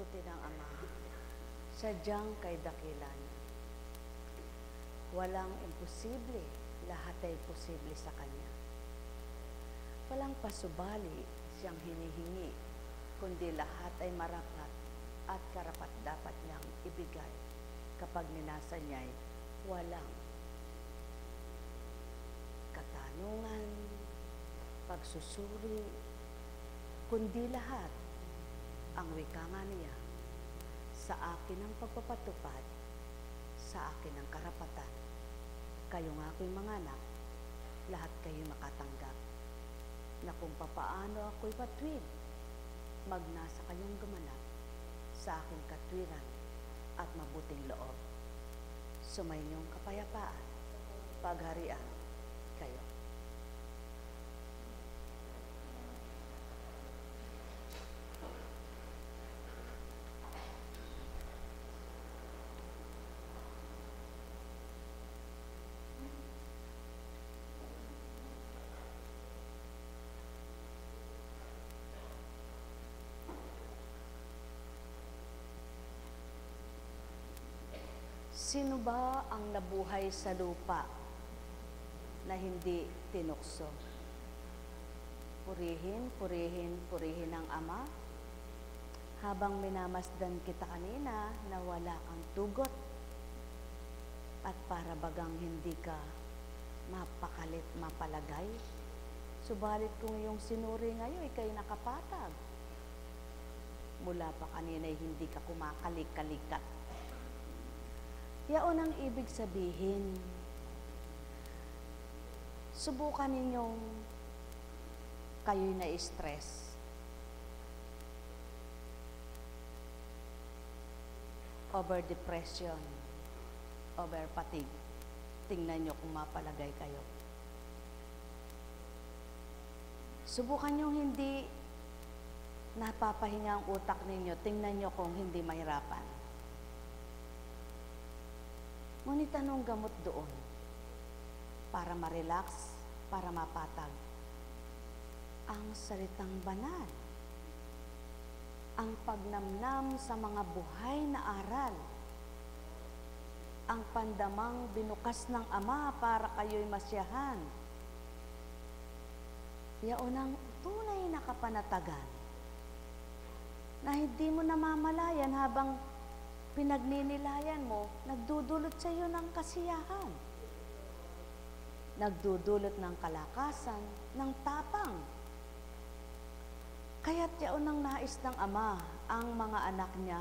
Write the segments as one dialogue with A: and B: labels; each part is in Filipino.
A: buti ng Ama, sadyang kay dakilan. Walang imposible, lahat ay posible sa Kanya. Walang pasubali siyang hinihingi, kundi lahat ay marapat at karapat-dapat niyang ibigay kapag minasa niya'y walang katanungan, pagsusuri, kundi lahat ang wika nga niya, sa akin ang pagpapatupad, sa akin ang karapatan. Kayo nga ako'y mga anak, lahat kayo makatanggap, na kung papaano ako'y patwid, magnasa kayong gumanap sa aking katwiran at mabuting loob. Sumainyong kapayapaan, pagharian kayo. Sino ba ang nabuhay sa lupa na hindi tinukso? Purihin, purihin, purihin ang Ama, habang minamasdan kita kanina na wala kang tugot at para bagang hindi ka mapakalit, mapalagay. Subalit kung iyong sinuri ngayon, ikay nakapatag. Mula pa kanina hindi ka kumakalik-kalikat. Yaon ang ibig sabihin. Subukan ninyong kayo'y na-stress. Over depression, over fatigue. Tingnan nyo kung mapalagay kayo. Subukan nyo hindi napapahinga ang utak ninyo. Tingnan nyo kung hindi mahirapan. Ngunit anong gamot doon? Para ma-relax, para mapatag. Ang salitang banal. Ang pagnamnam sa mga buhay na aral. Ang pandamang binukas ng Ama para kayo'y masiyahan. Yaon ang tunay na kapanatagan na hindi mo namamalayan habang pinagninilayan mo, nagdudulot sa iyo ng kasiyahan. Nagdudulot ng kalakasan, ng tapang. Kaya't yaon ang nais ng Ama, ang mga anak niya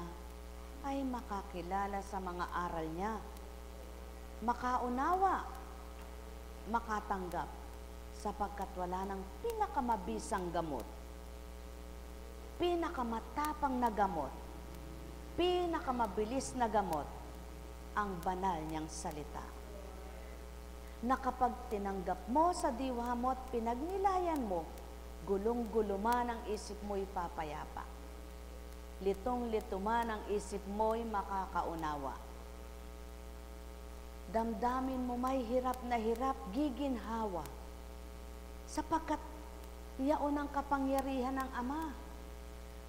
A: ay makakilala sa mga aral niya, makaunawa, makatanggap, sapagkat wala ng pinakamabisang gamot, pinakamatapang na gamot, pinakamabilis na gamot, ang banal niyang salita. Na kapag tinanggap mo sa diwa mo at pinagnilayan mo, gulong-guluman ang isip mo'y papayapa. Litong-lituman ang isip mo'y makakaunawa. Damdamin mo may hirap na hirap, giginhawa. Sapagkat yaon ang kapangyarihan ng Ama.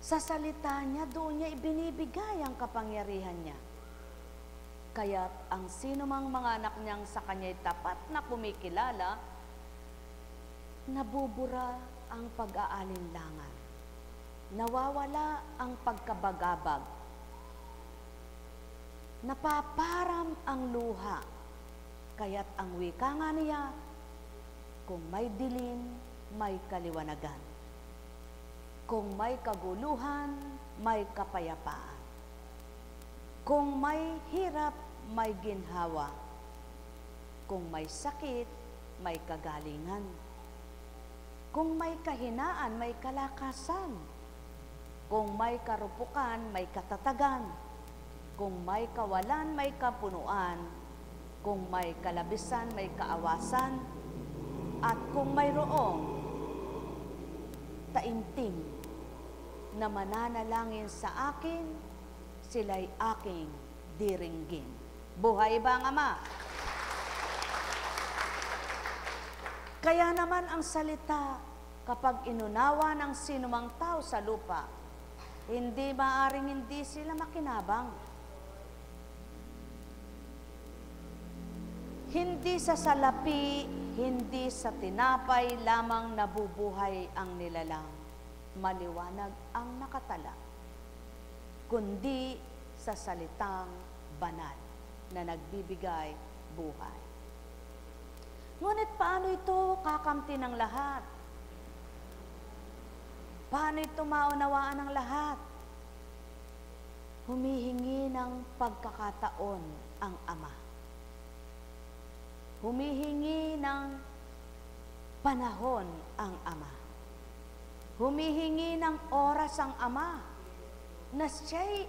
A: Sa salita niya, doon niya ibinibigay ang kapangyarihan niya. Kaya ang sino mang mga anak niyang sa kanya'y tapat na kumikilala, nabubura ang pag-aalinlangan. Nawawala ang pagkabagabag. Napaparam ang luha. Kaya't ang wika nga niya, kung may dilim, may kaliwanagan. Kung may kaguluhan, may kapayapaan. Kung may hirap, may ginhawa. Kung may sakit, may kagalingan. Kung may kahinaan, may kalakasan. Kung may karupukan, may katatagan. Kung may kawalan, may kapunuan. Kung may kalabisan, may kaawasan. At kung mayroong taimtim na mananalangin sa akin, sila'y aking diringgin. Buhay ba ang Ama? Kaya naman ang salita, kapag inunawa ng sinumang tao sa lupa, Hindi maaring hindi sila makinabang. Hindi sa salapi, hindi sa tinapay lamang nabubuhay ang nilalang. Maliwanag ang nakatala, kundi sa salitang banal na nagbibigay buhay. Ngunit paano ito kakamti ng lahat? Paano ito maunawaan ng lahat? Humihingi ng pagkakataon ang Ama. Humihingi ng panahon ang Ama. Humihingi ng oras ang Ama na siya'y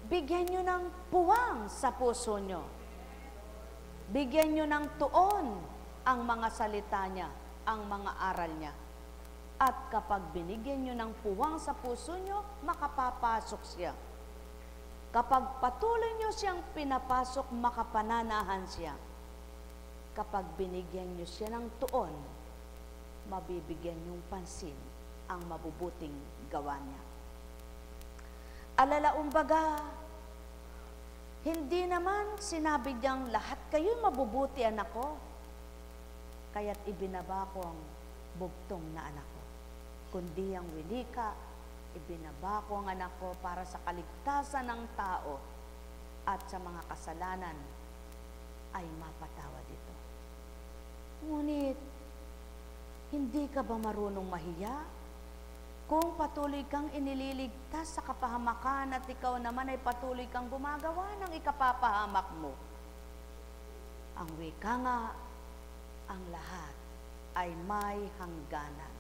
A: bigyan nyo ng puwang sa puso nyo. Bigyan nyo ng tuon ang mga salita niya, ang mga aral niya. At kapag binigyan nyo ng puwang sa puso nyo, makapapasok siya. Kapag patuloy nyo siyang pinapasok, makapananahan siya. Kapag binigyan nyo siya ng tuon, mabibigyan nyong pansin ang mabubuting gawa niya. Alalaumbaga, hindi naman sinabi niyang lahat kayo'y mabubuti, anak ko. Kaya't ibinaba ko ang bugtong na anak ko. Kundi ang winika, ibinaba ko ang anak ko para sa kaligtasan ng tao at sa mga kasalanan ay mapatawad ito. Ngunit, hindi ka ba marunong mahiya? Kung patuloy kang inililigtas sa kapahamakan at ikaw naman ay patuloy kang gumagawa ng ikapapahamak mo. Ang wika nga, ang lahat ay may hangganan.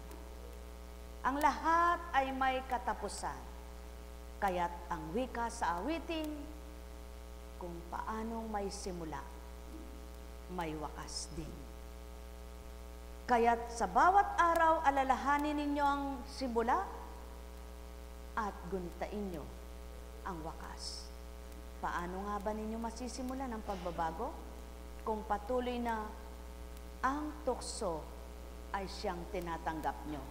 A: Ang lahat ay may katapusan. Kaya't ang wika sa awitin, kung paanong may simula, may wakas din. Kaya't sa bawat araw, alalahanin ninyo ang simula at gunitain nyo ang wakas. Paano nga ba ninyo masisimula ng pagbabago? Kung patuloy na ang tukso ay siyang tinatanggap nyo.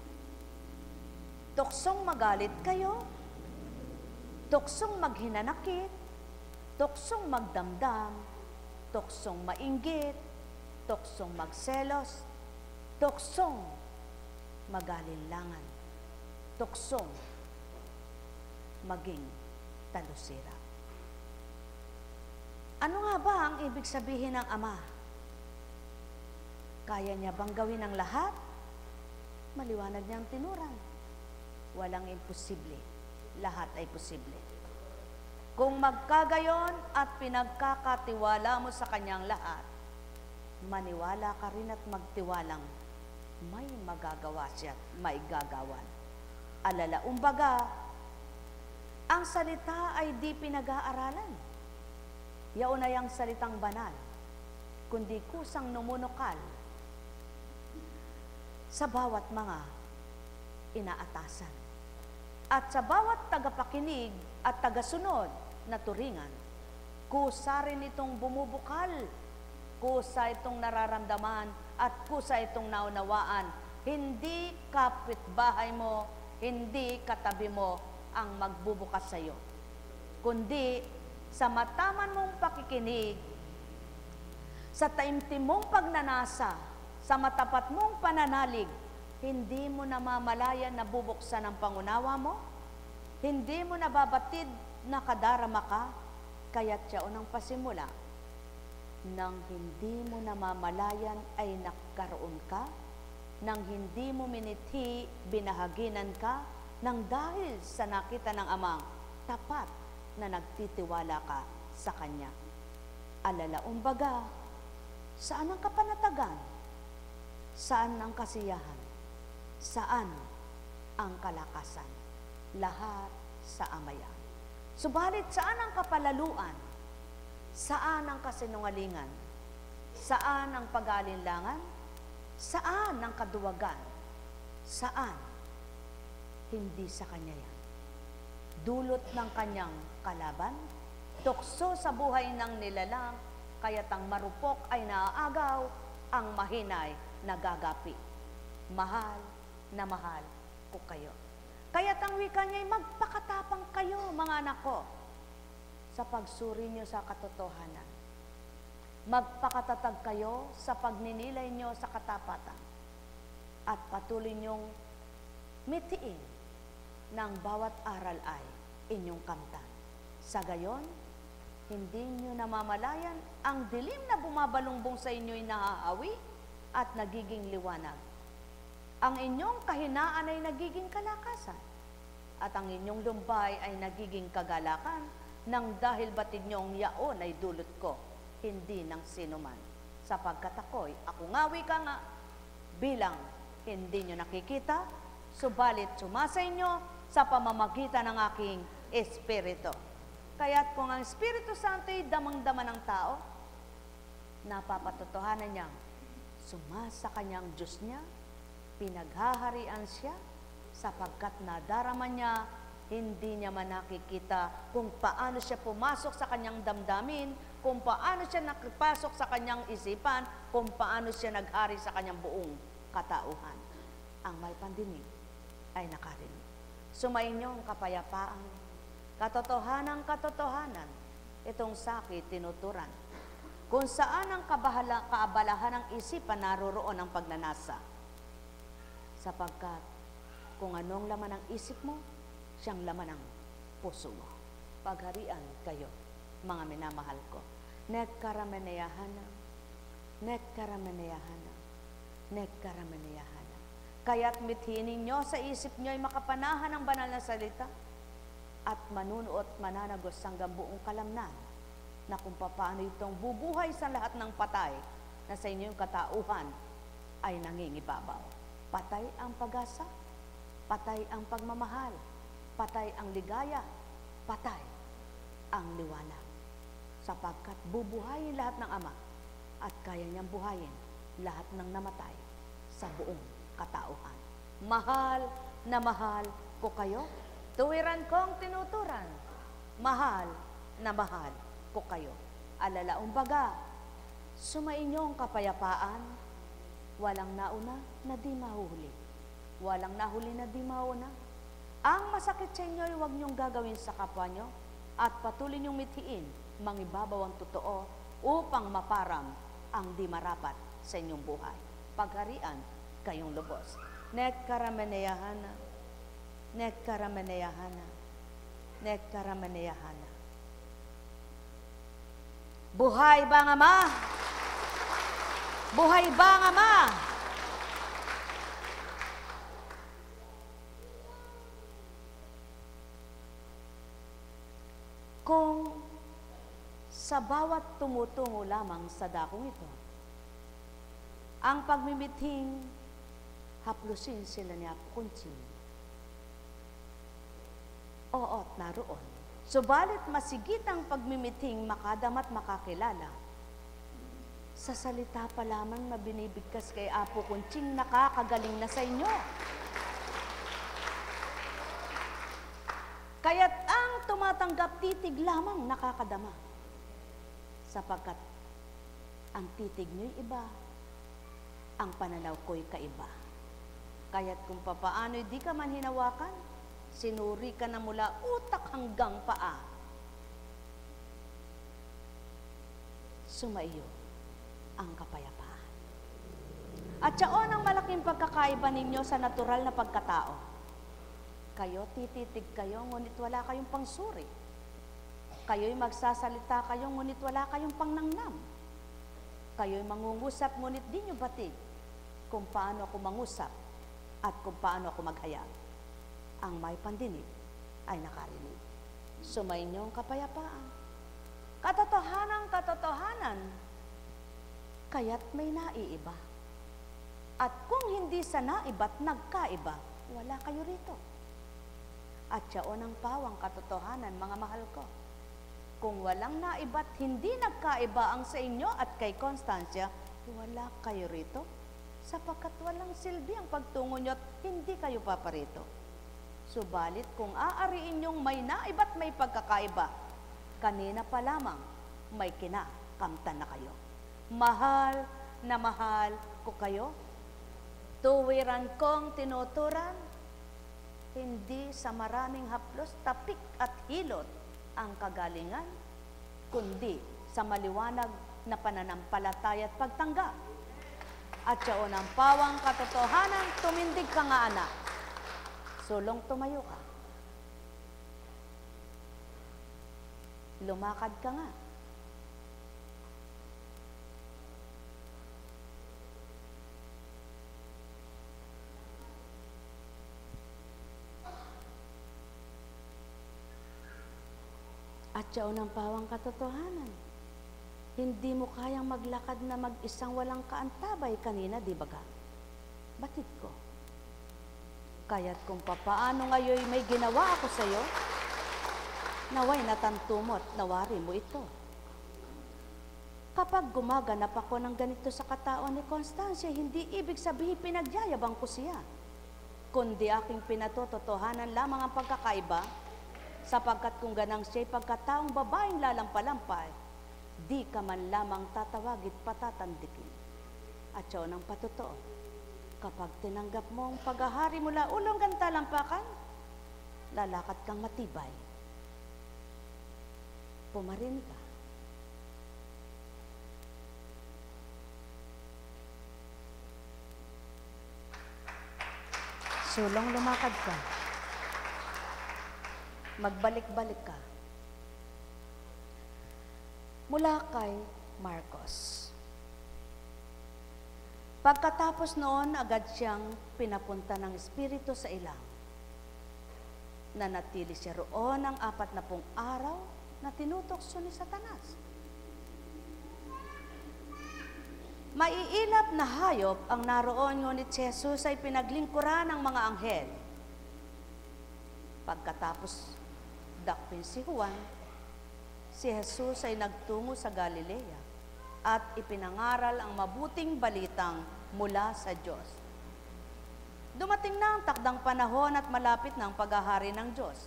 A: Tuksong magalit kayo, tuksong maghinanakit, tuksong magdamdam, tuksong mainggit, tuksong magselos, tuksong magalinlangan, tuksong maging talusira. Ano nga ba ang ibig sabihin ng Ama? Kaya niya bang gawin ang lahat? Maliwanag niyang tinuran. Walang imposible. Lahat ay posible. Kung magkagayon at pinagkakatiwala mo sa kanyang lahat, maniwala ka rin at magtiwalang may magagawa siya at may gagawan. Alalaumbaga, ang salita ay di pinag-aaralan. Yaon ay ang salitang banal, kundi kusang numunukal sa bawat mga inaatasan. At sa bawat tagapakinig at tagasunod na turingan, kusa rin itong bumubukal, kusa itong nararamdaman, at kusa itong naunawaan. Hindi kapitbahay mo, hindi katabi mo ang magbubukas sa iyo, kundi sa mataman mong pakikinig, sa taimtim mong pagnanasa, sa matapat mong pananalig, hindi mo namamalayan na bubuksan ang pangunawa mo, hindi mo nababatid na kadarama ka, kaya't siya unang pasimula, nang hindi mo namamalayan ay nagkaroon ka, nang hindi mo minithi, binahaginan ka, nang dahil sa nakita ng Amang tapat na nagtitiwala ka sa Kanya. Alalaumbaga, saan ang kapanatagan? Saan ang kasiyahan? Saan ang kalakasan? Lahat sa Amayan. Subalit saan ang kapalaluan? Saan ang kasinungalingan? Saan ang pag-aalinlangan? Saan ang kaduwagan? Saan? Hindi sa Kanya yan. Dulot ng Kanyang kalaban, tukso sa buhay ng nilalang, kaya't ang marupok ay naaagaw, ang mahinay nagagapi. Mahal na mahal ko kayo. Kaya't ang wika niya ay magpakatapang kayo, mga anak ko, sa pagsuri niyo sa katotohanan. Magpakatatag kayo sa pagninilay niyo sa katapatan. At patuloy niyong mitiin ng bawat aral ay inyong kamtan. Sa gayon, hindi niyo namamalayan ang dilim na bumabalumbong sa inyo'y nahahawi at nagiging liwanag. Ang inyong kahinaan ay nagiging kalakasan at ang inyong lumbay ay nagiging kagalakan nang dahil batid niyong yaon ay dulot ko, hindi ng sinuman. Sapagkat ako ngawi ka nga, bilang hindi niyo nakikita, subalit sumasa inyo sa pamamagitan ng aking Espiritu. Kaya't kung ang Espiritu Santo ay damang-dama ng tao, napapatotohanan niyang sumasa kanyang Diyos niya, pinaghaharian siya, sapagkat nadarama niya, hindi niya man nakikita kung paano siya pumasok sa kanyang damdamin, kung paano siya nakipasok sa kanyang isipan, kung paano siya naghari sa kanyang buong katauhan. Ang may pandinig ay nakarinig. Sumainyong kapayapaan, katotohanan, itong sakit tinuturan. Kung saan ang kaabalahan ng isipan naroroon ang pagnanasa. Sapagkat kung anong laman ng isip mo, siyang laman ng puso mo. Pagharian kayo, mga minamahal ko. Nekkarameneyahana, nekkarameneyahana, nekkarameneyahana. Kaya't mithin ninyo sa isip nyo ay makapanahan ng banal na salita at manunuot mananagos hanggang buong kalamnan na kung paano itong bubuhay sa lahat ng patay na sa inyong katauhan ay nangingibabaw. Patay ang pag-asa, patay ang pagmamahal, patay ang ligaya, patay ang liwanag. Sapagkat bubuhayin lahat ng Ama at kaya niyang buhayin lahat ng namatay sa buong katauhan. Mahal na mahal ko kayo, tuwiran kong tinuturan. Mahal na mahal ko kayo. Alalaong baga, sumainyong kapayapaan, walang nauna na di mahuli. Walang nahuli na di mauna. Ang masakit sa inyo ay huwag niyong gagawin sa kapwa niyo at patuloy niyong mithiin, mangibabaw ang totoo upang maparam ang di marapat sa inyong buhay. Pagharian kayong lubos. Nekkarameneyahana, nekkarameneyahana, nekkarameneyahana. Buhay ba ang Ama? Buhay ba ang Ama? Kung sa bawat tumutungo lamang sa dakong ito, ang pagmimithing haplusin sila ni Apo Kunching. Oo't naroon. Subalit masigit ang pagmimithing makadamat makakilala. Sa salita pa lamang na binibigkas kay Apo Kunching, nakakagaling na sa inyo. Kaya't ang tumatanggap titig lamang nakakadama. Sapagkat ang titig niyo'y iba, ang pananaw ko'y kaiba. Kaya't kung papaano'y di ka man hinawakan, sinuri ka na mula utak hanggang paa. Sumaiyo ang kapayapaan. At siyaon ang malaking pagkakaiba ninyo sa natural na pagkatao. Kayo, tititig kayo, ngunit wala kayong pangsuri. Kayo'y magsasalita kayo, ngunit wala kayong pangnamnam. Kayo'y mangungusap, ngunit di nyo batig kung paano ako mangusap at kung paano ako maghayag. Ang may pandinig ay nakarinig. Sumainyo ang kapayapaan. Katotohanan, kaya't may naiiba. At kung hindi sa naiba't nagkaiba, wala kayo rito. At siyaon ang pawang katotohanan, mga mahal ko. Kung walang naiba't hindi nagkaiba ang sa inyo at kay Constancia, wala kayo rito. Sapagkat walang silbi ang pagtungo nyo at hindi kayo paparito. Subalit kung aariin nyong may naiba't may pagkakaiba, kanina pa lamang may kinakamtan na kayo. Mahal na mahal ko kayo, tuwiran kong tinuturan, Hindi sa maraming haplos, tapik at hilot ang kagalingan, kundi sa maliwanag na pananampalataya at pagtanggap. At siya ang pawang katotohanan, tumindig ka nga anak. Sulong tumayo ka. Lumakad ka nga. At siya ang pawang katotohanan. Hindi mo kayang maglakad na mag-isang walang kaantabay kanina, di ba ka? Batid ko. Kaya't kung papaano ngayon may ginawa ako sa iyo, naway natantumot, nawari mo ito. Kapag gumaganap ako ng ganito sa katawan ni Constancia, hindi ibig sabihin pinagyayabang ko siya, kundi aking pinatototohanan lamang ang pagkakaiba, sapagkat kung ganang siya'y pagkataong babaeng lalampalampay, di ka man lamang tatawagit patatandikin. At siya ng patotoo, kapag tinanggap mo ang paghahari mula ulong gantalampakan, lalakad kang matibay. Pumarin ka. Sulong lumakad ka. Magbalik-balik ka. Mula kay Marcos. Pagkatapos noon, agad siyang pinapunta ng Espiritu sa ilang. Nanatili siya roon ng 40 araw na tinutokso ni Satanas. Maiilap na hayop ang naroon, ngunit si Jesus ay pinaglingkuran ng mga anghel. Pagkatapos dakpin si Juan, si Jesus ay nagtungo sa Galilea at ipinangaral ang mabuting balitang mula sa Diyos. Dumating na ang takdang panahon at malapit na ang paghahari ng Diyos.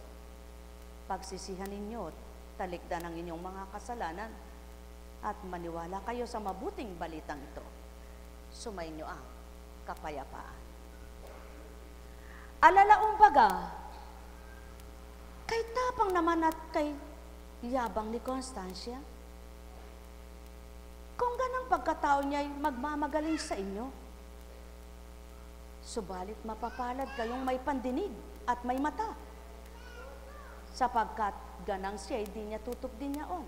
A: Pagsisihan ninyo, talikdan ang inyong mga kasalanan at maniwala kayo sa mabuting balitang ito. Sumainyo ang kapayapaan. Alalaong baga, kay tapang naman at kay yabang ni Constancia, kung ganang pagkatao niya'y magmamagaling sa inyo, subalit mapapalad kayong may pandinig at may mata, sapagkat ganang siya'y di niya tutup din niyaon,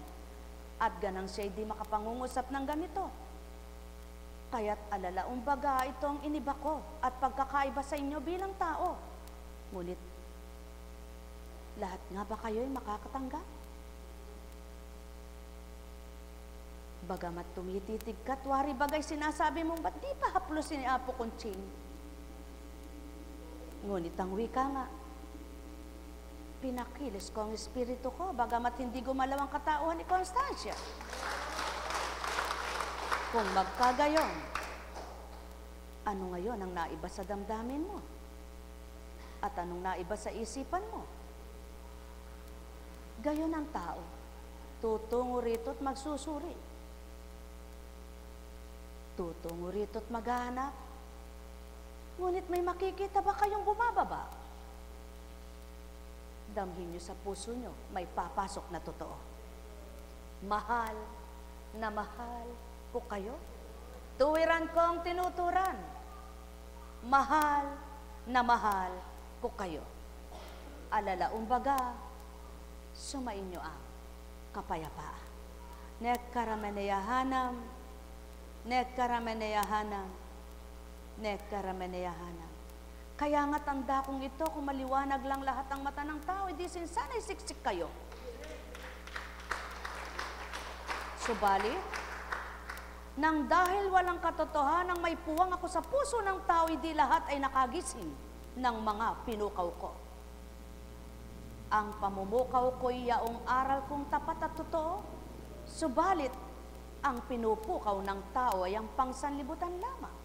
A: at ganang siya'y di makapangungusap ng ganito. Kaya't alalaong baga itong iniba ko at pagkakaiba sa inyo bilang tao. Ngunit, lahat nga ba kayo'y makakatanggap? Bagamat tumititig ka, wari bagay sinasabi mong, ba't di pa haplusin ni Apo Conching? Ngunit ang wika nga, pinakilis ko ang espiritu ko, bagamat hindi gumalaw ang katauhan ni Constancia. Kung magkagayon, ano ngayon ang naiba sa damdamin mo? At anong naiba sa isipan mo? Gayon ang tao, tutungo rito at magsusuri. Tutungo rito at maghahanap. Ngunit may makikita ba kayong bumababa? Damhin nyo sa puso nyo, may papasok na totoo. Mahal na mahal ko kayo. Tuwiran kong tinuturan. Mahal na mahal ko kayo. Alalaong baga, sumainyo ang kapayapaan. Nekkarameneyahanam, nekkarameneyahanam, nekkarameneyahanam. Kaya nga tanda kong ito, kung maliwanag lang lahat ang mata ng tao, hindi sana'y siksik kayo. Subalit, nang dahil walang katotohanan may puwang ako sa puso ng tao, hindi lahat ay nakagising ng mga pinukaw ko. Ang pamumukaw ko'y yaong aral kong tapat at totoo, subalit ang pinupukaw ng tao ay ang pangsanlibutan lamang.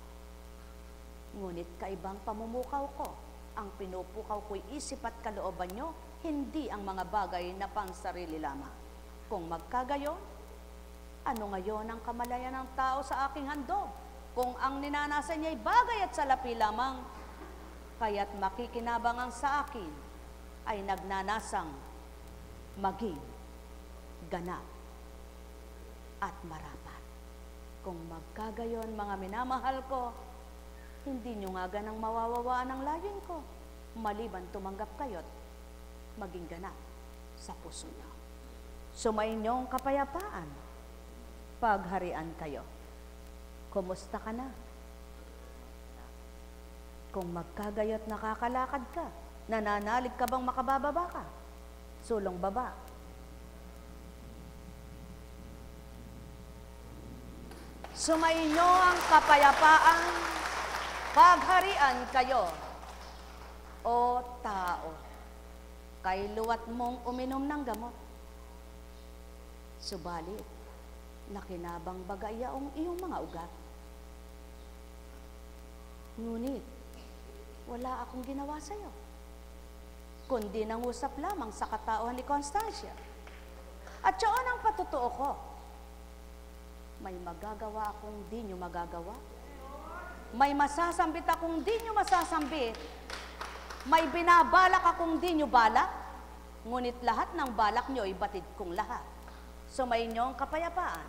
A: Ngunit kaibang pamumukaw ko, ang pinupukaw ko'y isip at kalooban nyo, hindi ang mga bagay na pangsarili lamang. Kung magkagayon, ano ngayon ang kamalayan ng tao sa aking handog? Kung ang ninanasan niya'y bagay at salapi lamang, kaya't makikinabangang sa akin ay nagnanasang maging ganap at marapat. Kung magkagayon, mga minamahal ko, hindi nyo nga ganang mawawawaan ang layunin ko, maliban tumanggap kayo't maging ganap sa puso nyo. Sumayin niyong kapayapaan, pagharian kayo. Kumusta ka na? Kung magkagayo't nakakalakad ka, nananalig ka bang makabababa ka? Sulong baba. Sumayin niyo ang kapayapaan, pagharian kayo. O tao, kay luwat mong uminom ng gamot. Subalit, nakinabang bagay yaong iyong mga ugat. Ngunit, wala akong ginawa sa'yo, kundi nangusap lamang sa katauhan ni Constancia. At yun ang patutuo ko. May magagawa akong di nyo magagawa. May masasambit akong di nyo masasambit. May binabalak akong di nyo balak. Ngunit lahat ng balak nyo ay batid kong lahat. Sumayin nyo ang kapayapaan,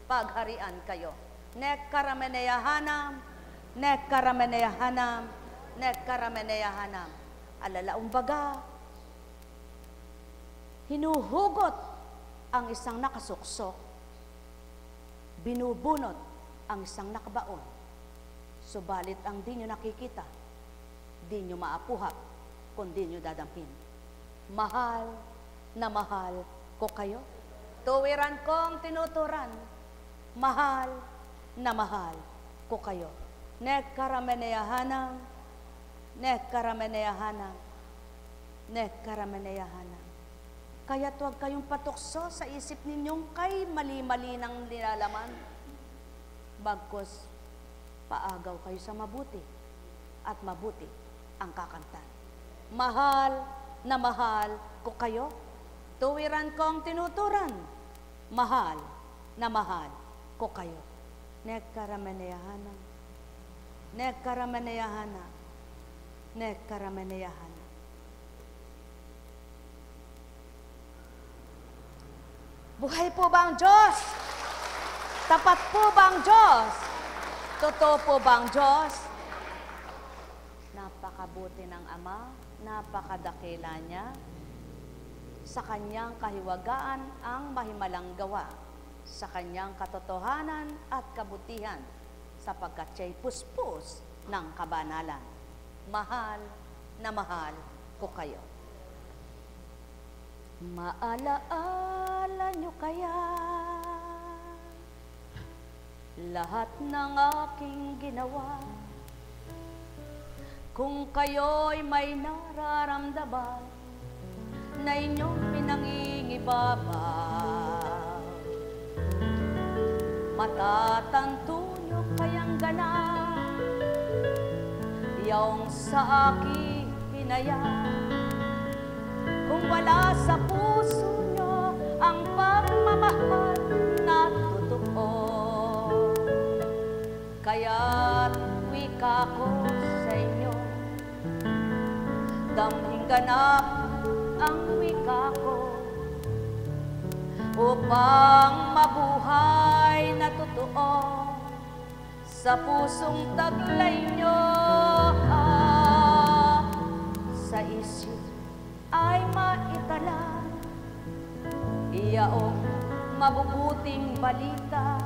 A: pagharian kayo. Nek karameneyahanam, nek karameneyahanam, nek karameneyahanam. Alalaong baga, hinuhugot ang isang nakasuksok, binubunot ang isang nakabaon. Subalit ang di nyo nakikita, di nyo maapuhap, kundi nyo dadampin. Mahal na mahal ko kayo. Tuwiran kong tinuturan, mahal na mahal ko kayo. Nek karameneyahanam, nek karameneyahanam, nek karameneyahanam. Kaya't huwag kayong patukso sa isip ninyong kay mali-mali ng nilalaman. Bagkus, paagaw kayo sa mabuti at mabuti ang kakamtan. Mahal na mahal ko kayo. Tuwiran kong tinuturan, mahal na mahal ko kayo. Nek karameneyahanam, nek karameneyahanam, nek karameneyahanam. Buhay po ba ang Diyos? Tapat po ba ang Diyos? Totoo po ba ang Diyos? Napakabuti ng Ama, napakadakila niya. Sa kanyang kahiwagaan ang mahimalang gawa, sa kanyang katotohanan at kabutihan, sapagkat siya'y puspos ng kabanalan. Mahal na mahal ko kayo. Maalaala nyo kaya lahat ng aking ginawa? Kung kayo'y may nararamdaman na inyong pinangingibaba, matatanto nyo kayang ganap yaong sa aking hinayang. Kung wala sa puso nyo ang pagmamahal na totoo, kaya't wika ko sa inyo, daming ganap ang wika ko, upang mabuhay na totoo sa pusong taglay nyo. Sa isip ay maitala iyaong mabubuting balita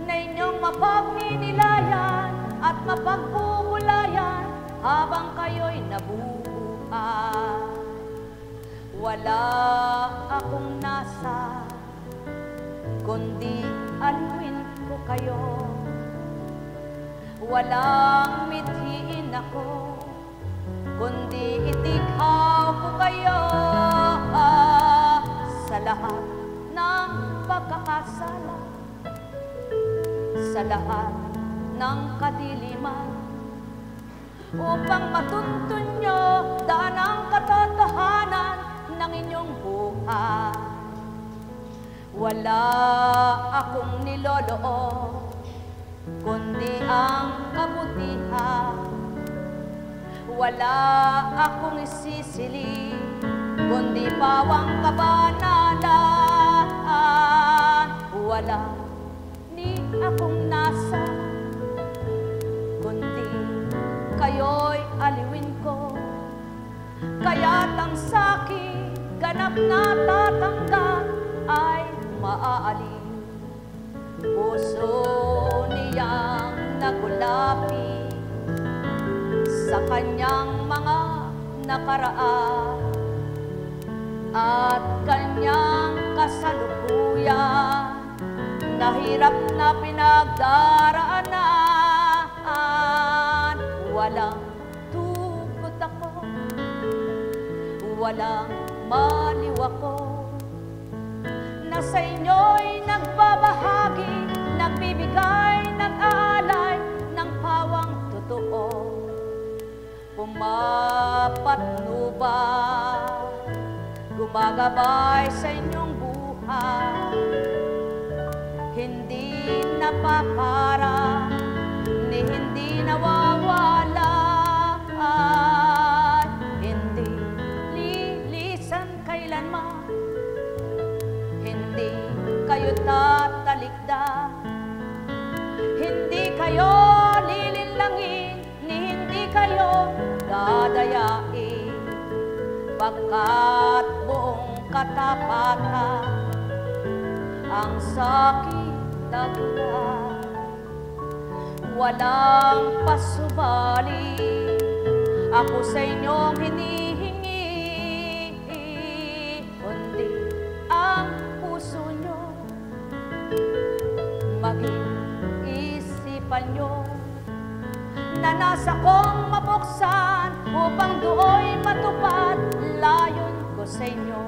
A: na inyong mapagninilayan at mapagbubulayan habang kayo'y nabubuhay. Wala akong nasa, kundi aluin ko kayo. Walang mithiin ako, kundi itikhaw ko kayo. Sa lahat ng pagkakasala, sa lahat ng kadiliman, upang matuntun nyo daan ang katotohanan ng inyong buhay. Wala akong niloloo, kundi ang kabutihan. Wala akong isisili, kundi pawang kabanalan. Wala ni akong nasa, kundi kayo'y aliwin ko. Kaya't ang sa'kin ganap na tatanggap ay maaaliw. Puso niyang nagulapi sa kanyang mga nakaraan at kanyang kasalukuyan, nahirap na pinagdaraanan. Walang tugot ako, walang maliw ako, na sa inyo'y nagbabahagi, nagbibigay, nag-aalay ng pawang totoo. Pumapatnubay, gumagabay sa inyong buhay, hindi napapara, ni hindi nawawala, hindi lilisan kailanman, hindi kayo tatalikda, hindi kayo lilinlangin, ni hindi kayo dadayain, pagkat buong katapatan ang sakit taglay. Walang pasubali ako sa inyong hinihingi, kundi ang puso nyo, maging isipan nyo, na nasa kong mabuksan upang do'y matupad layon ko sa inyo.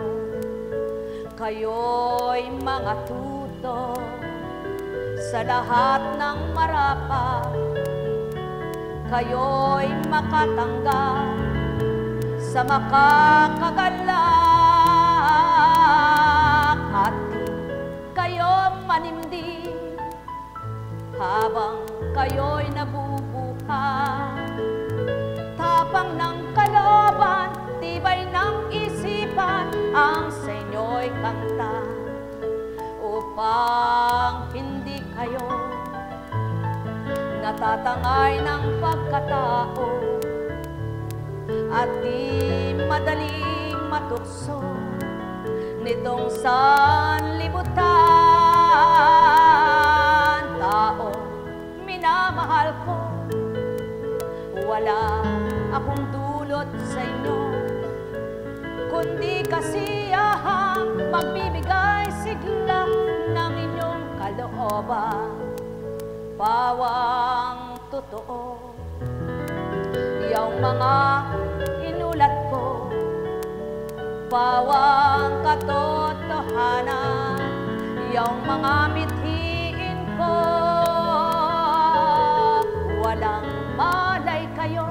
A: Kayo'y mga tuto sa lahat ng marapat, kayo'y makatanggap sa makakagalak, at kayo manimdim habang kayo'y nabubuhay. Tapang ng kalooban, tibay ng isipan, ang sa inyo'y kanta, upang hindi kayo natatangay ng pagkatao at di madaling matukso nitong sanlibutan. Tao minamahal ko, wala akong dulot sa inyo, kundi kasiyahang magbibigay sigla ng inyong kalooban. Pawang totoo, yung mga inulat ko, pawang katotohanan, yung mga mithiin ko. Walang malay kayo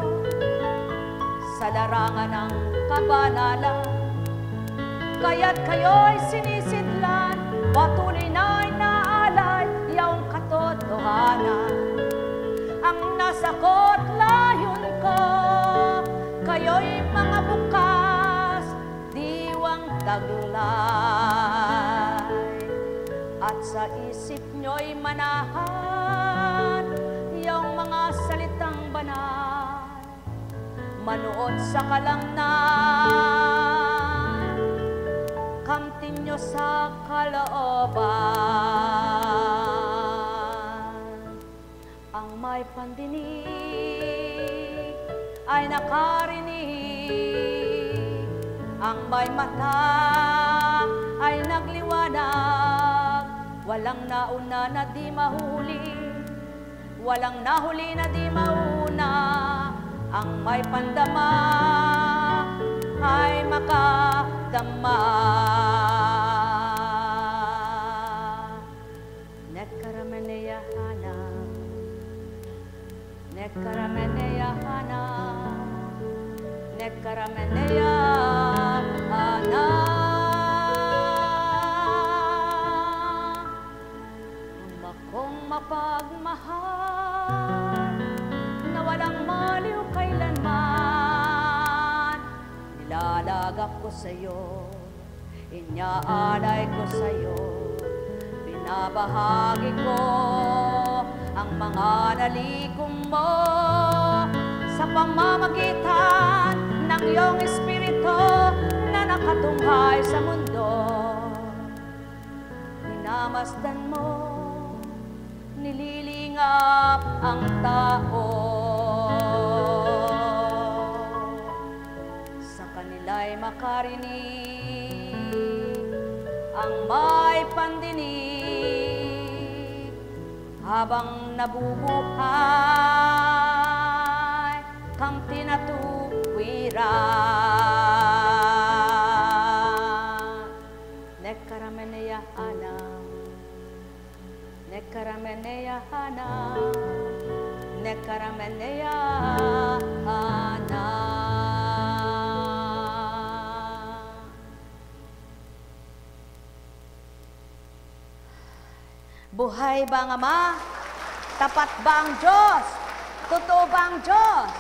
A: sa larangan ng kabanalan, kaya't kayo'y sinisidlan, patuloy na'y naalay yung katotohanan. Ang nasa ko't layon ko, kayo'y mga bukas, diwang taglay, at sa isip nyo'y manahan yung mga salitang banal, manood sa kalamnan, kamtin nyo sa kalooban. Ang may pandinig ay nakarinig, ang may mata ay nagliwanag. Walang nauna na di mahuli, walang nahuli na di mauna. Ang may pandama ay makadama. Nekkarameneyahana, nekkarameneyahana, nekkarameneyahana. Ama kong mapagmahal, na walang maliw kailanman, Iniaagap ko sa'yo, inyaalay ko sa'yo, binabahagi ko ang mga nalikom mo sa pamamagitan ng iyong Espiritu na nakatunghay sa mundo. Minamasdan mo, nililingap ang tao. Sa kanila'y makarinig ang may pandinig habang nabubuhay kang tinatuwiran. Nekarameneya hanam, nekarameneya hanam, nekarameneya hanam. Buhay ba ang Ama? Tapat ba ang Diyos? Totoo ba ang Diyos?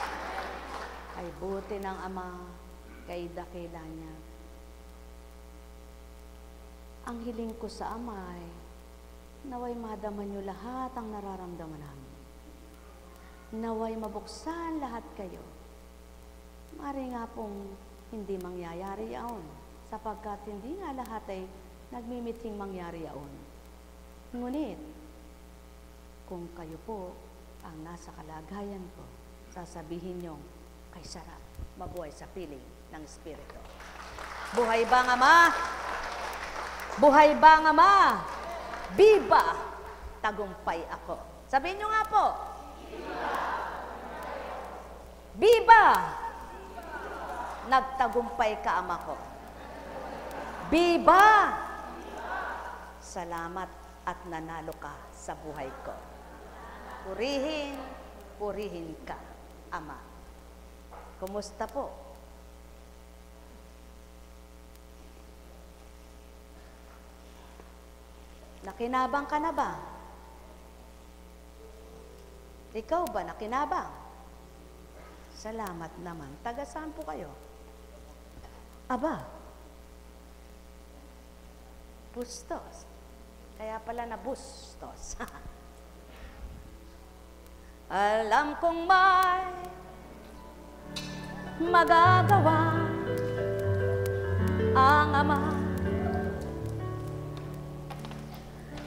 A: Ay buti ng Ama, kay dakila niya. Ang hiling ko sa Ama ay naway madama niyo lahat ang nararamdaman namin. Naway mabuksan lahat kayo. Mari nga pong hindi mangyayari yaon, sapagkat hindi nga lahat ay nagmimiting mangyari yaon. Ngunit, kung kayo po ang nasa kalagayan ko, sasabihin nyo, kay sarap, mabuhay sa piling ng Espiritu. Buhay ba ang Ama? Buhay ba ang Ama? Biba! Tagumpay ako. Sabihin nyo nga po. Biba! Nagtagumpay ka, Ama ko. Biba! Salamat at nanalo ka sa buhay ko. Purihin, purihin ka, Ama. Kumusta po? Nakinabang ka na ba? Ikaw ba nakinabang? Salamat naman. Taga saan po kayo? Aba, Bustos. Kaya pala na Bustos. Alam kong may magagawa ang Ama.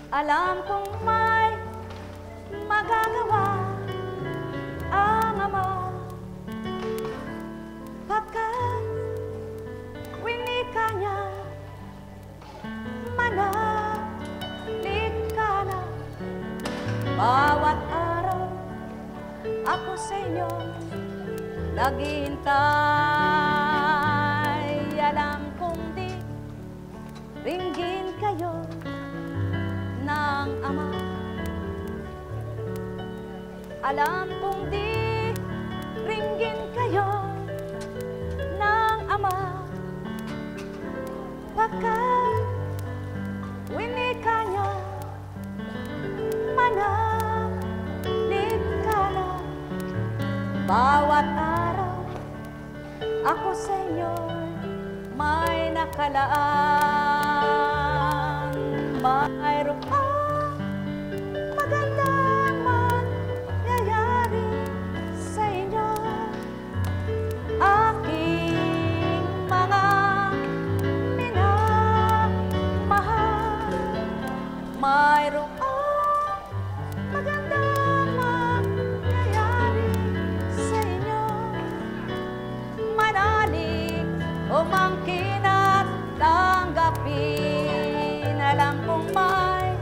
A: Alam kong may magagawa ang Ama. Pagkat winika niya, manalig ka na. Bawat araw ako sa inyo naghihintay. Alam kong di ringgin kayo ng Ama. Alam kong di ringgin kayo ng Ama. Pagkat winika niya, manalig ka na. Bawat araw ako sa inyo may nakalaan. Mayroon kang magandang mangyayari sa inyo. Aking mga minamahal, mayroon magandang mangyayari sa inyo. Manalig o mangkin at tanggapin. Alam kong may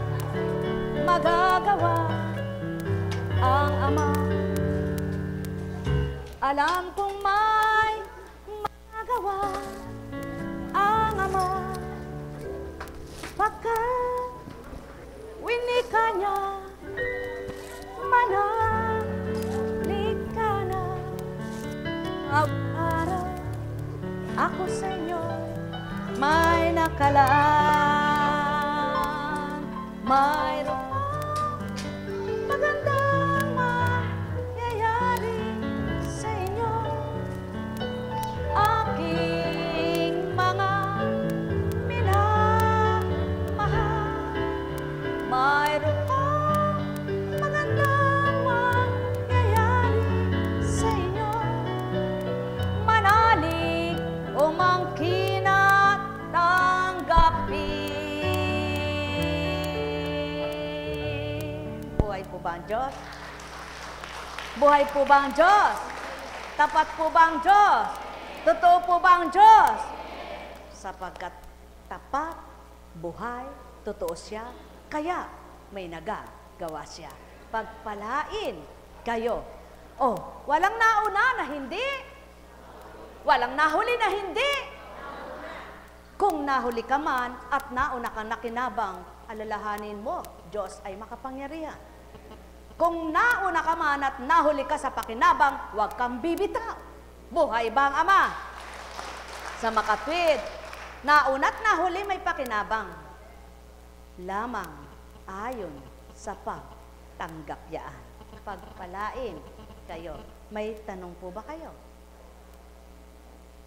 A: magagawa ang Ama. Alam kong may magagawa ang Ama. Pagkat winika niya, manalig ka na. Araw ako sa inyo may nakalaan. Mayroon magandang mangyayari sa inyo. Aking ba ang Diyos? Buhay po ba ang Diyos? Tapat po ba ang Diyos? Totoo po ba ang Diyos? Sapagkat tapat, buhay, totoo siya, kaya may nagagawa siya. Pagpalain kayo. Oh, walang nauna na hindi. Walang nahuli na hindi. Kung nahuli ka man at nauna kang nakinabang, alalahanin mo, Diyos ay makapangyarihan. Kung nauna ka man at nahuli ka sa pakinabang, huwag kang bibitaw. Buhay ba ang Ama? Sa makatwid, nauna't nahuli may pakinabang. Lamang ayon sa pagtanggap yaan. Pagpalain kayo. May tanong po ba kayo?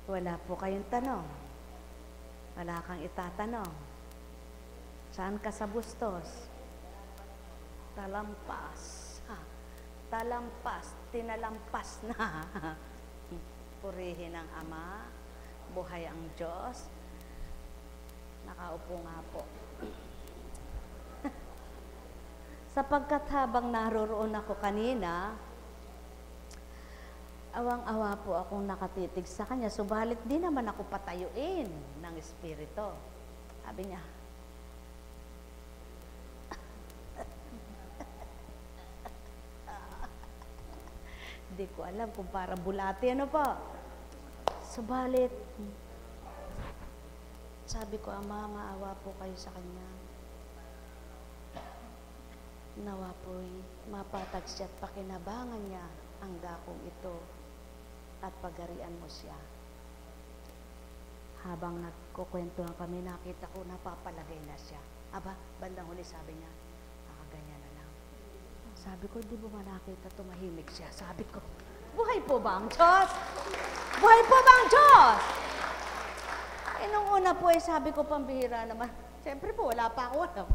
A: Wala po kayong tanong. Wala kang itatanong. Saan ka sa Bustos? Talampas. Talampas, tinalampas na. Purihin ang Ama, buhay ang Diyos. Nakaupo nga po. Sapagkat habang naroroon ako kanina, awang-awa po akong nakatitig sa Kanya, subalit di naman ako patayuin ng Espiritu. Sabi niya, hindi ko alam kung para bulati, ano po. Subalit, sabi ko, Ama, maawa po kayo sa Kanya. Nawa po'y mapatag siya at pakinabangan niya ang dakong ito at pagarian mo siya. Habang nagkukwentuhan kami, nakita ko napapalagay na siya. Aba, bandang huli sabi niya, ganyan na lang. Sabi ko, di ba nakita, tumahimik siya. Sabi ko, buhay po ba ang Diyos? Buhay po ba ang Diyos? Nung una po sabi ko, pambihira naman. Siyempre po, wala pa ako alam.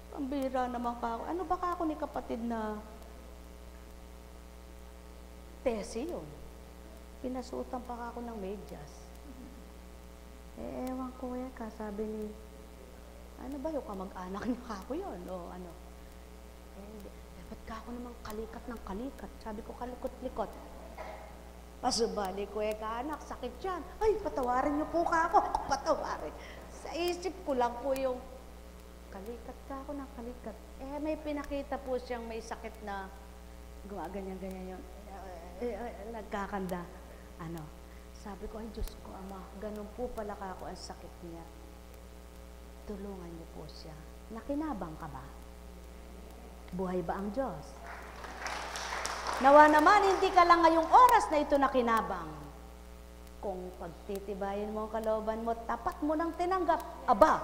A: Pambihira naman ka ako. Ano ba ka ako ni kapatid na tesi yun? Pinasutan pa ako ng medyas. Ewan ko yan ka, sabi ni, ano ba yung kamag-anak niyo ako yun? O ano? Ba't ka ako namang kalikat ng kalikat? Sabi ko, kalikot-likot. Pasubali ko, ka anak, sakit yan. Ay, patawarin niyo po ka ako. Patawarin. Sa isip ko lang po yung, kalikat ka ako ng kalikat. May pinakita po siyang may sakit na, gumaganyan-ganyan yun. Nagkakanda. Ano? Sabi ko, ay Diyos ko, Ama, ganun po pala ka ako ang sakit niya. Tulungan niyo po siya. Nakinabang ka ba? Buhay ba ang Diyos? Nawa naman, hindi ka lang ngayong oras na ito nakinabang. Kung pagtitibayin mo ang kalooban mo, tapat mo nang tinanggap, aba,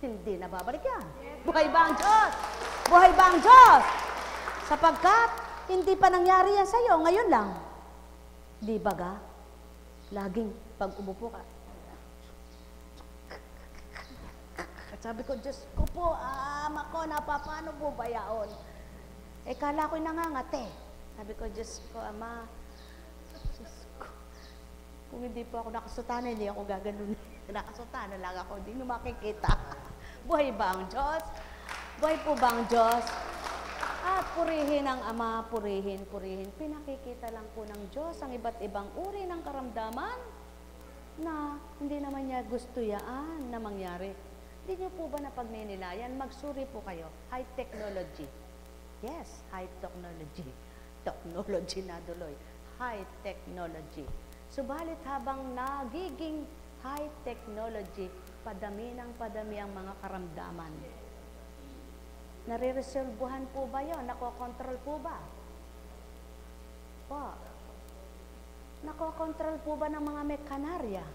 A: hindi na babalik yan. Buhay ba ang Diyos? Buhay ba ang Diyos? Sapagkat, hindi pa nangyari yan sa'yo, ngayon lang. Di ba ga? Laging, pag umupo ka, sabi ko, Diyos ko po, Ama ko, paano po ba yaon? Kala ko'y nangangate. Sabi ko, Diyos ko, Ama, Diyos ko, kung hindi po ako nakasutana, hindi ako gaganon. Nakasutana lang ako, hindi nyo makikita. Buhay ba ang Diyos? Buhay po ba ang Diyos? At purihin ang Ama, purihin. Pinakikita lang po ng Diyos ang iba't ibang uri ng karamdaman na hindi naman niya gusto yaan na mangyari. Hindi niyo po ba na pagninilayan? Magsuri po kayo. High technology. Yes, high technology. Technology na duloy. High technology. Subalit habang nagiging high technology, padami ng padami ang mga karamdaman. Nare-resolbuhan po ba yun? Nakokontrol po ba? Po. Nakokontrol po ba ng mga mekanarya?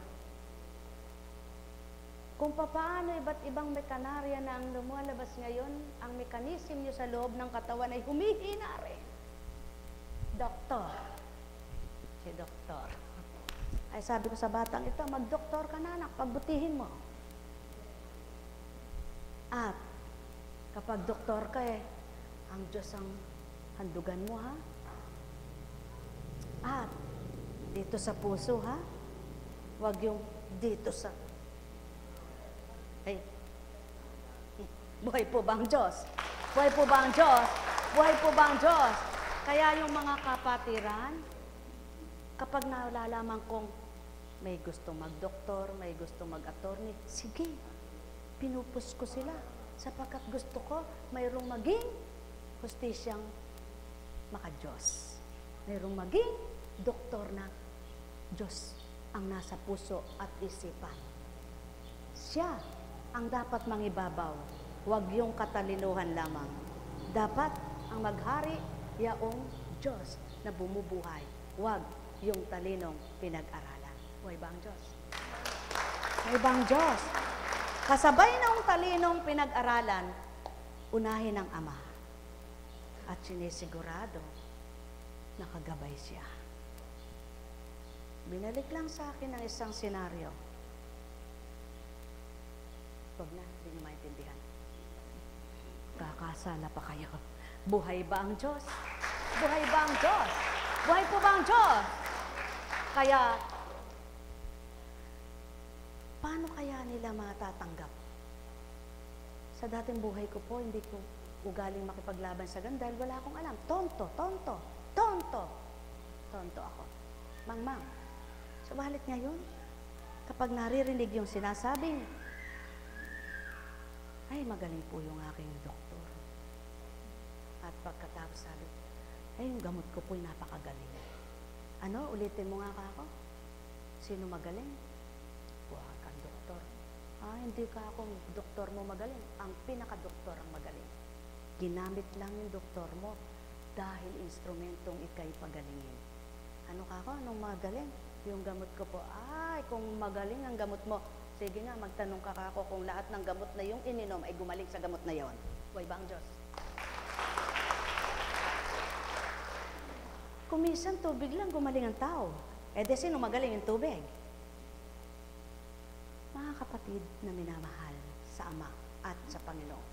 A: Kung paano iba't ibang mekanarya na ang lumalabas ngayon, ang mekanism nyo sa loob ng katawan ay humihina rin. Doktor. Si doktor. Ay sabi ko sa batang ito, mag-doktor ka na anak, pagbutihin mo. At kapag doktor ka ang Diyos ang handugan mo ha. At dito sa puso ha. Huwag yung dito sa buhay po ba ang Diyos? Buhay po ba ang Diyos? Buhay po ba ang Diyos? Kaya yung mga kapatiran, kapag nalalaman kong may gusto mag-doktor, may gusto mag-attorney, sige, pinupus ko sila. Sapagkat gusto ko mayroong maging hustisyang maka-Diyos. Mayroong maging doktor na Diyos ang nasa puso at isipan. Siya ang dapat mangibabaw, huwag yung katalinuhan lamang. Dapat ang maghari yaong Diyos na bumubuhay, huwag yung talinong pinag-aralan. Huwag ba ang Diyos? Huwag ba ang Diyos? Kasabay ng talinong pinag-aralan, unahin ang Ama. At sinisigurado, nakagabay siya. Binalik lang sa akin ang isang senaryo. Huwag na, hindi niyo maintindihan. Kakasala pa kayo. Buhay ba ang Diyos? Buhay ba ang Diyos? Buhay po ba ang Diyos? Kaya, paano kaya nila matatanggap? Sa dating buhay ko po, hindi ko ugaling makipaglaban sa ganun dahil wala akong alam. Tonto ako. Mangmang. Subalit ngayon, kapag naririnig yung sinasabing, ay magaling po yung aking doktor. At pagkatapos sabi, ay yung gamot ko po'y napakagaling. Ano, ulitin mo nga ako? Sino magaling? Buha kang doktor. Hindi ka akong doktor mo magaling. Ang pinaka-doktor ang magaling. Ginamit lang yung doktor mo dahil instrumentong ikay pagalingin. Ano ka ako? Anong magaling? Yung gamot ko po, kung magaling ang gamot mo, sige nga, magtanong ka ako kung lahat ng gamot na yung ininom ay gumaling sa gamot na yon. Huwag ba ang Diyos? Kung minsan tubig lang gumaling ang tao, di sino magaling yung tubig? Mga kapatid na minamahal sa Ama at sa Panginoon,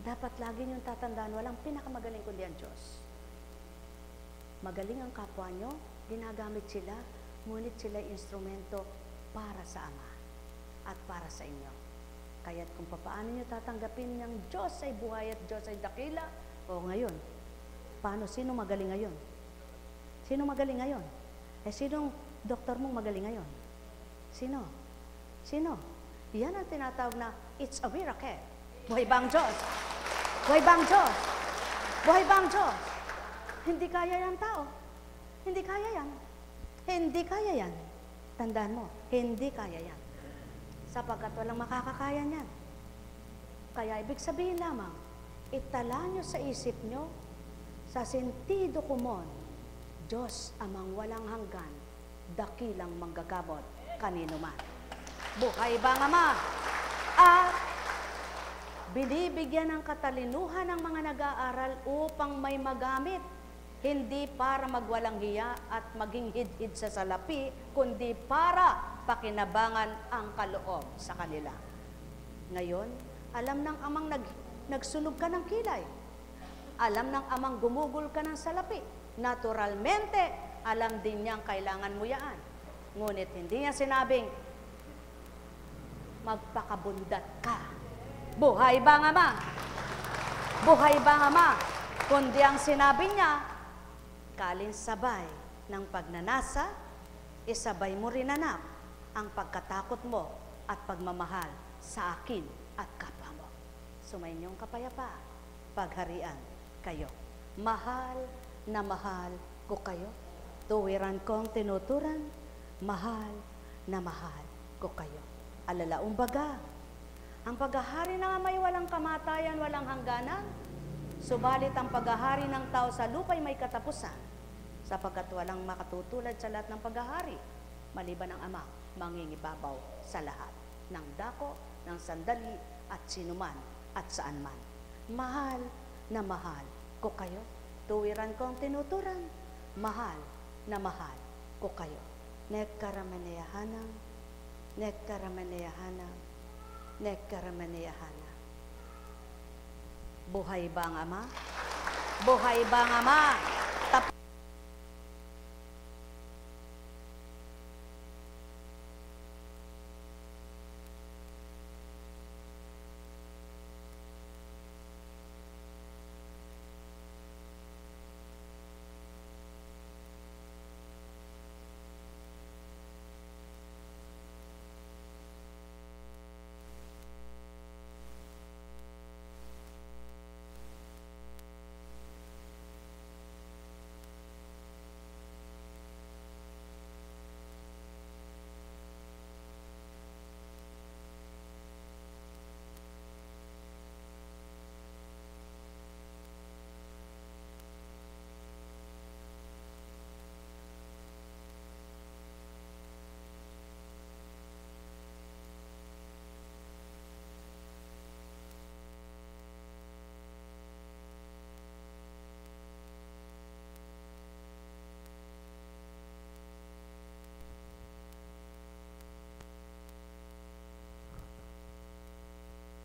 A: dapat lagi niyong tatandaan, walang pinakamagaling kundi ang Diyos. Magaling ang kapwa nyo, ginagamit sila, ngunit sila instrumento para sa Ama at para sa inyo. Kaya't kung paano nyo tatanggapin ng Diyos ay buhay at Diyos ay dakila, o ngayon, paano? Sino magaling ngayon? Sino magaling ngayon? Sinong doktor mong magaling ngayon? Sino? Sino? Yan ang tinatawag na, it's a miracle. Buhay ba ang Diyos? Buhay ba ang Diyos? Buhay ba ang Diyos? Hindi kaya yan tao. Hindi kaya yan. Hindi kaya yan. Tandaan mo, hindi kaya yan. Sapagkat walang makakakaya niyan. Kaya ibig sabihin lamang, itala nyo sa isip nyo, sa sentido kumon, Diyos amang walang hanggan, dakilang manggagamot kanino man. Buhay ba ang Ama? At binibigyan ng katalinuhan ng mga nag-aaral upang may magamit, hindi para magwalang hiya at maging hid-hid sa salapi, kundi para pakinabangan ang kaloob sa kanila. Ngayon, alam ng Amang nagsunog ka ng kilay. Alam ng Amang gumugol ka ng salapi. Naturalmente, alam din niyang kailangan mo yan. Ngunit hindi niya sinabing, magpakabundat ka. Buhay ba ang Ama? Buhay ba ang Ama? Kundi ang sinabi niya, kalinsabay ng pagnanasa, isabay mo rin anak ang pagkatakot mo at pagmamahal sa akin at kapwa mo. Sumainyong kapayapa, pagharian kayo. Mahal na mahal ko kayo. Tuwiran kong tinuturan, mahal na mahal ko kayo. Alalaong baga, ang paghahari ng Ama'y walang kamatayan, walang hangganan. Subalit ang paghahari ng tao sa lupa'y may katapusan, sapagkat walang makatutulad sa lahat ng paghahari, maliban ang Ama, mangingibabaw sa lahat ng dako, ng sandali, at sinuman, at saan man. Mahal na mahal ko kayo. Tuwiran kong tinuturan, mahal na mahal ko kayo. Nekkaramaneyahanang, nekkaramaneyahanang, nekkaramaneyahanang. Buhay ba ang Ama? Buhay ba ang Ama?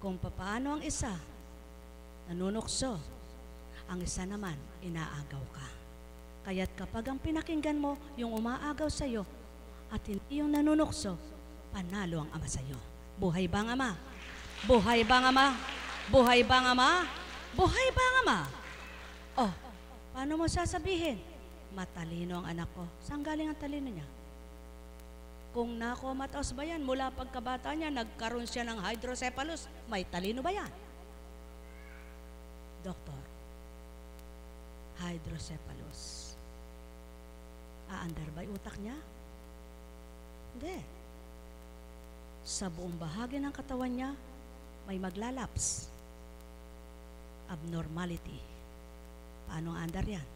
B: kung papaano ang isa nanunukso, ang isa naman inaagaw ka. Kaya't kapag ang pinakinggan mo yung umaagaw sa iyo at hindi yung nanunukso, panalo ang Ama sa iyo. Buhay ba ang Ama? Buhay ba ang Ama? Buhay ba ang Ama? Buhay ba ang Ama? Oh, paano mo sasabihin? Matalino ang anak ko. Saan galing ang talino niya? Kung nakomatos ba yan, mula pagkabata niya, nagkaroon siya ng hydrocephalus, may talino ba yan? Doktor, hydrocephalus. Aandar ba yung utak niya? Hindi. Sa buong bahagi ng katawan niya, may maglalaps. Abnormality. Paano andar yan?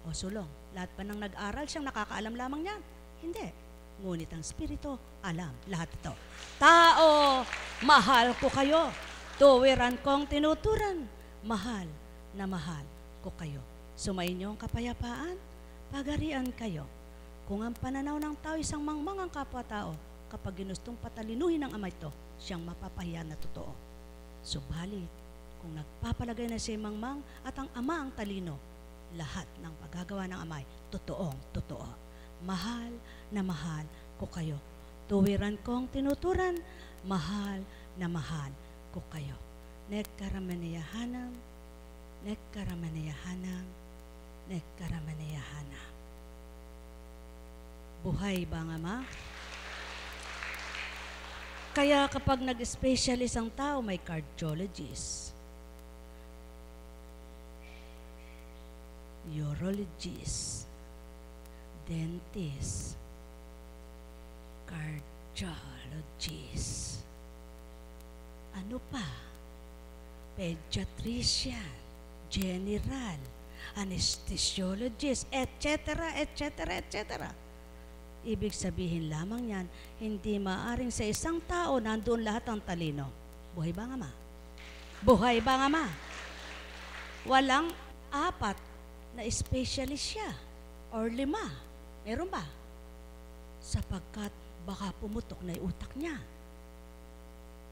B: O sulong. Lahat pa ng nag-aral siyang nakakaalam lamang yan? Hindi. Ngunit ang Espiritu, alam lahat ito. Tao, mahal ko kayo. Tuwiran kong tinuturan. Mahal na mahal ko kayo. Sumainyo ang kapayapaan, pagarian kayo. Kung ang pananaw ng tao isang mangmang ang kapwa-tao, kapag ginustong patalinuhin ng Ama ito, siyang mapapahiya na totoo. Subalit, kung nagpapalagay na si mangmang at ang Ama ang talino, lahat ng paggagawa ng Ama ay totoong totoo. Mahal na mahal ko kayo. Tuwiran kong tinuturan, mahal na mahal ko kayo. Nekkaramaniyahanam, nekkaramaniyahanam, nekkaramaniyahanam. Buhay ba ang Ama? Kaya kapag nag-specialist ang tao, may cardiologist, urologist, dentist, cardiologist. Ano pa? Pediatrician, general, anesthesiologist, etc., etc., etc. Ibig sabihin lamang yan, hindi maaring sa isang tao nandoon lahat ang talino. Buhay ba ang Ama? Buhay ba ang Ama? Walang 4 na specialist siya or 5. Meron ba? Sapagkat baka pumutok na yung utak niya.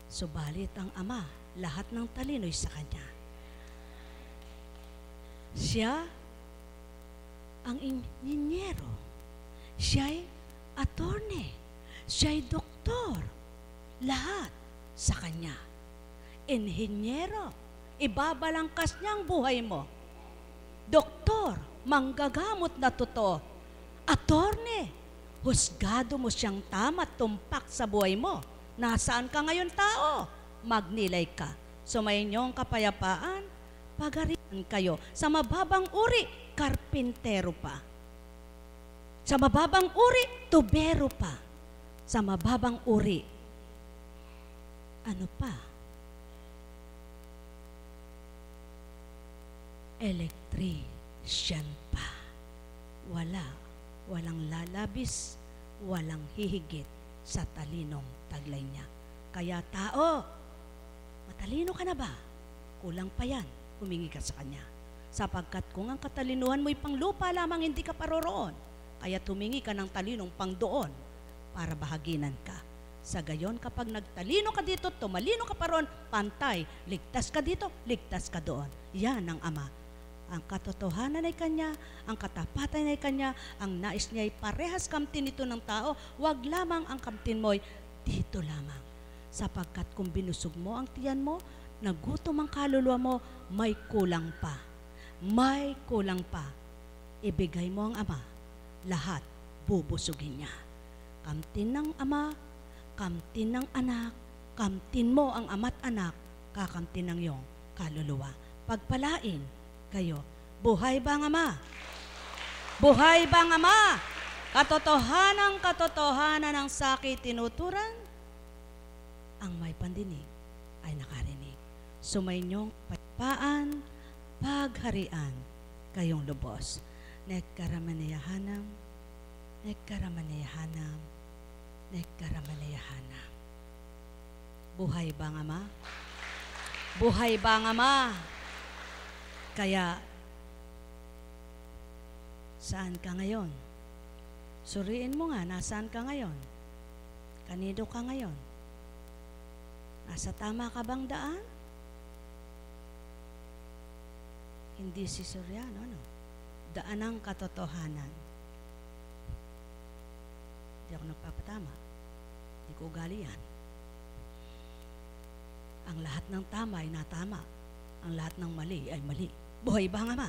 B: Subalit ang Ama, lahat ng talino'y sa Kanya. Siya ang inhinyero. Siya'y attorney. Siya'y doktor. Lahat sa Kanya. Inhinyero. Ibabalangkas niya ang buhay mo. Doktor, manggagamot na totoo. Attorney, husgado mo siyang tama at tumpak sa buhay mo. Nasaan ka ngayon, tao? Magnilay ka. Sumainyo ang kapayapaan, pagarian kayo. Sa mababang uri, karpintero pa. Sa mababang uri, tubero pa. Sa mababang uri, ano pa? Electrician pa. Walang lalabis, walang hihigit sa talinong taglay niya. Kaya tao, matalino ka na ba? Kulang pa yan, humingi ka sa Kanya. Sapagkat kung ang katalinuhan mo'y panglupa lamang, hindi ka paroroon. Kaya humingi ka ng talinong pang doon para bahaginan ka. Sa gayon, kapag nagtalino ka dito, tumalino ka pa roon, pantay, ligtas ka dito, ligtas ka doon. Yan ang Ama. Ang katotohanan ay Kanya, ang katapatan ay Kanya, ang nais niya ay parehas kamtin ito ng tao, wag lamang ang kamtin mo'y dito lamang. Sapagkat kung binusog mo ang tiyan mo, nagutom ang kaluluwa mo, may kulang pa. May kulang pa. Ibigay mo ang Ama, lahat bubusugin niya. Kamtin ng Ama, kamtin ng anak, kamtin mo ang ama't anak, kakamtin ng iyong kaluluwa. Pagpalain kayo. Buhay ba ang Ama? Buhay ba ang Ama? Katotohanan ng sakit tinuturan, ang may pandinig ay nakarinig. Sumainyong pagpaan, pagharian, kayong lubos. Nekkaramaniyahanam, nekkaramaniyahanam, nekkaramaniyahanam. Buhay ba ang Ama? Buhay ba ang Ama? Kaya, saan ka ngayon? Suriin mo nga, nasaan ka ngayon? Kanino ka ngayon? Nasa tama ka bang daan? Hindi si Soriano, no? Daan ng katotohanan. Hindi ako nagpapatama. Hindi ko ugali yan. Ang lahat ng tama ay natama. Ang lahat ng mali ay mali. Buhay ba ang Ama?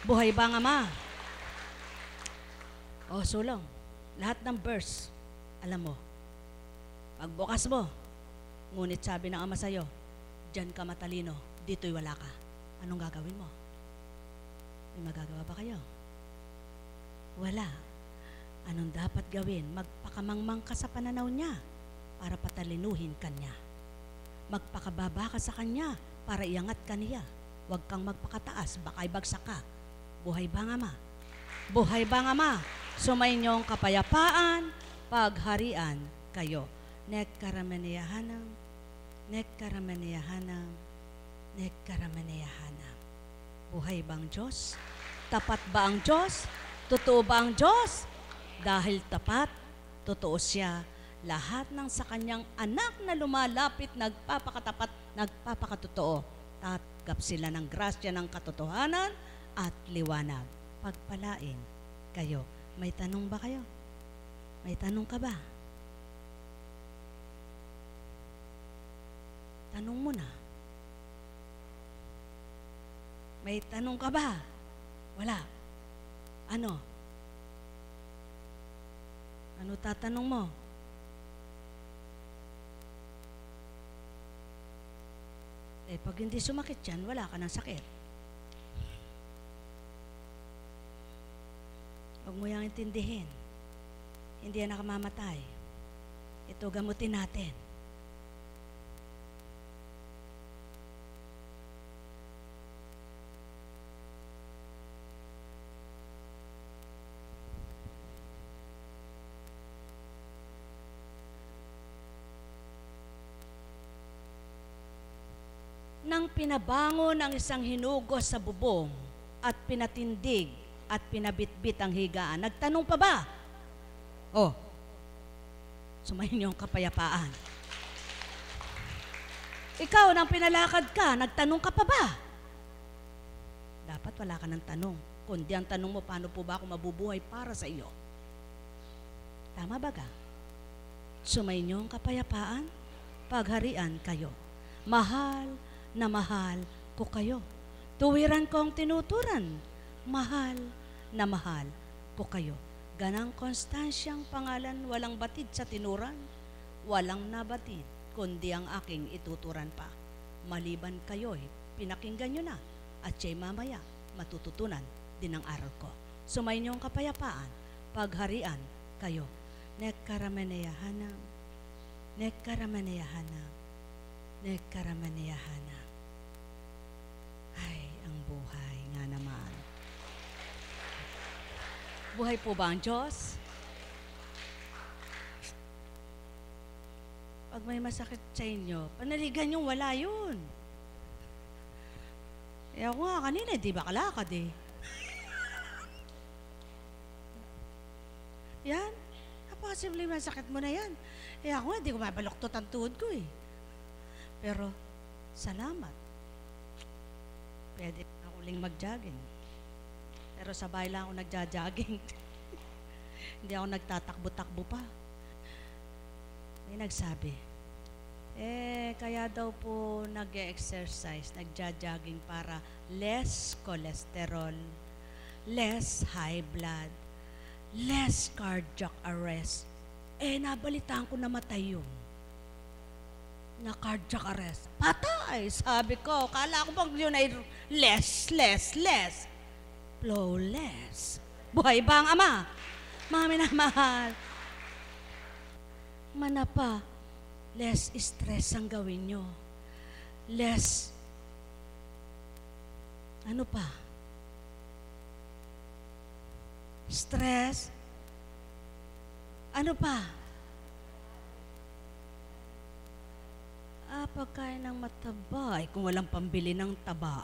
B: Buhay ba ang Ama? O, sulong. Lahat ng verse, alam mo, pagbukas mo, ngunit sabi ng Ama sa'yo, diyan ka matalino, dito'y wala ka. Anong gagawin mo? May magagawa ba kayo? Wala. Anong dapat gawin? Magpakamangmang ka sa pananaw niya para patalinuhin kanya. Magpakababa ka sa kanya para iangat ka niya. Huwag kang magpakataas, baka ibagsak ka. Buhay ba ang Ama? Buhay ba ang Ama? Sumainyong kapayapaan, pagharian kayo. Nekkaramaniyahanam, nekkaramaniyahanam, nekkaramaniyahanam. Buhay ba ang Diyos? Tapat ba ang Diyos? Totoo ba ang Diyos? Dahil tapat, totoo siya. Lahat ng sa kanyang anak na lumalapit, nagpapakatapat, nagpapakatotoo. Tatanggap sila ng grasya ng katotohanan at liwanag. Pagpalain kayo. May tanong ba kayo? May tanong ka ba? Tanong mo na. May tanong ka ba? Wala. Ano? Ano tatanong mo? Eh, pag hindi sumakit yan, wala ka ng sakit. Huwag mo yang intindihin. Hindi yan nakamamatay. Ito, gamutin natin. Nang pinabangon ang isang hinugos sa bubong at pinatindig at pinabitbit ang higaan, nagtanong pa ba? Oh, sumayin niyo ang kapayapaan. Ikaw, nang pinalakad ka, nagtanong ka pa ba? Dapat wala ka ng tanong. Kundi ang tanong mo, paano po ba ako mabubuhay para sa iyo? Tama ba ka? Sumayin niyo ang kapayapaan, pagharian kayo. Mahal na mahal ko kayo. Tuwiran ko ang tinuturan. Mahal na mahal ko kayo. Ganang konstansyang pangalan, walang batid sa tinuran, walang nabatid, kundi ang aking ituturan pa. Maliban kayo'y pinakinggan nyo na, at siya'y mamaya matututunan din ang aral ko. Sumayin niyo ang kapayapaan, pagharian kayo. Nekkaramaniyahanam, nekkaramaniyahanam, nekkaramaniyahanam. Ay, ang buhay nga naman. Buhay po ba ang Diyos? Pag may masakit sa inyo, panaligan yung wala yun. Eh ako nga kanina, di ba kalakad eh. Yan, napakasimple masakit mo na yan. Eh ako nga, di ko mabaloktot ang tuhod ko eh. Pero, salamat. Pwede ako uling mag-jogging. Pero sa bahay lang ako nagja-jogging. Hindi ako nagtatakbo-takbo pa. May nagsabi, kaya daw po nag-exercise, nagja-jogging para less cholesterol, less high blood, less cardiac arrest. Nabalitaan ko namatay yun. Na cardiac arrest. Patay! Sabi ko, kala ko bang yun ay less. Flawless. Buhay ba ang Ama? Mami na mahal. Manapa, less stress ang gawin nyo. Less, ano pa? Stress. Ano pa? Pagkain ng mataba. Kung walang pambili ng taba,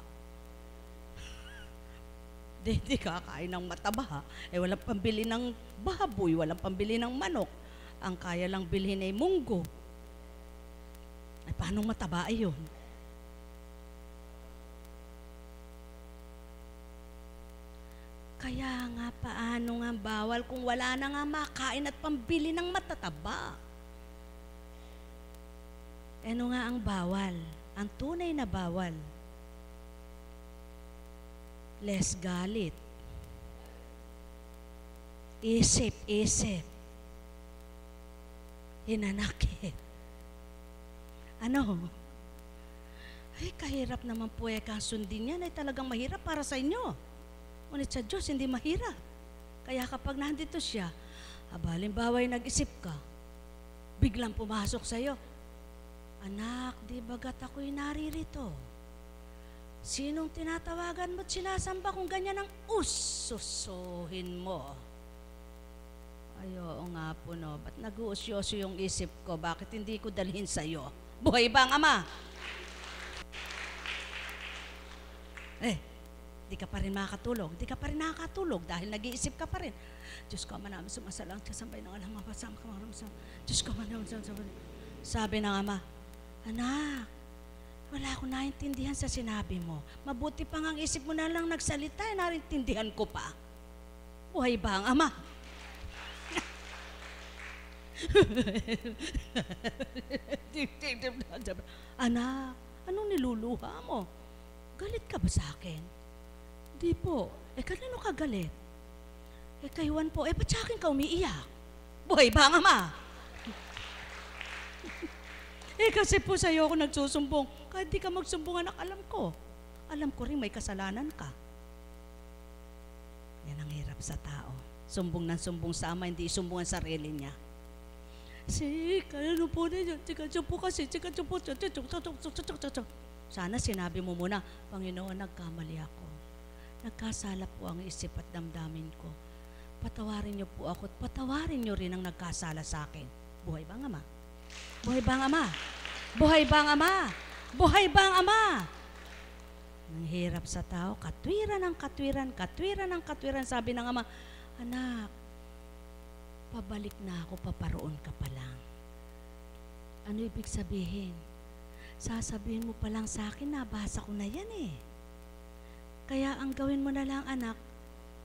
B: hindi kakain ng mataba. Walang pambili ng baboy, walang pambili ng manok. Ang kaya lang bilhin ay munggo. Ay, paano mataba yun? Kaya nga, paano nga bawal kung wala na nga makain at pambili ng matataba? Ano nga ang bawal? Ang tunay na bawal. Less galit. Isip. Hinanakit. Ano? Ay, kahirap naman po kang sundin yan. Ay, talagang mahirap para sa inyo. Ngunit sa Diyos, hindi mahirap. Kaya kapag nandito siya, halimbawa nag-isip ka, biglang pumasok sa'yo, anak, di bagat ako'y naririto? Sinong tinatawagan mo't sinasamba kung ganyan ang ususuhin mo? Ay, oo nga po, no. Ba't nag-uusyoso yung isip ko? Bakit hindi ko dalhin sa'yo? Buhay ba ang Ama? Di ka pa rin makakatulog. Di ka pa rin nakakatulog dahil nag-iisip ka pa rin. Diyos ko, Ama namin, sumasalang, kasambay ng alam, mapasama ka, Diyos ko, Ama namin, sabi ng Ama, anak, wala akong naintindihan sa sinabi mo. Mabuti pang ang isip mo na lang nagsalita, naintindihan ko pa. Buhay ba ang Ama? Anak, anong niluluha mo? Galit ka ba sa akin? Di po. Kanino ka galit? Kay Juan po. Ba't sa akin ka umiiyak? Buhay ba ang Ama? Kasi po sa'yo ako nagsusumbong. Kahit di ka magsumbong, anak, alam ko. Alam ko rin may kasalanan ka. Yan ang hirap sa tao. Sumbong ng sumbong sa Ama, hindi sumbong ang sarili niya. Ano po na yun? Sana sinabi mo muna, Panginoon, nagkamali ako. Nagkasala po ang isip at damdamin ko. Patawarin niyo po ako at patawarin niyo rin ang nagkasala sa akin. Buhay ba ang Ama? Buhay ba ang Ama? Buhay ba ang Ama? Buhay ba ang Ama? Nang hirap sa tao, katwiran ng katwiran, sabi ng Ama, anak, pabalik na ako, paparoon ka pa lang. Ano ibig sabihin? Sasabihin mo pa lang sa akin, nabasa ko na yan eh. Kaya ang gawin mo na lang, anak,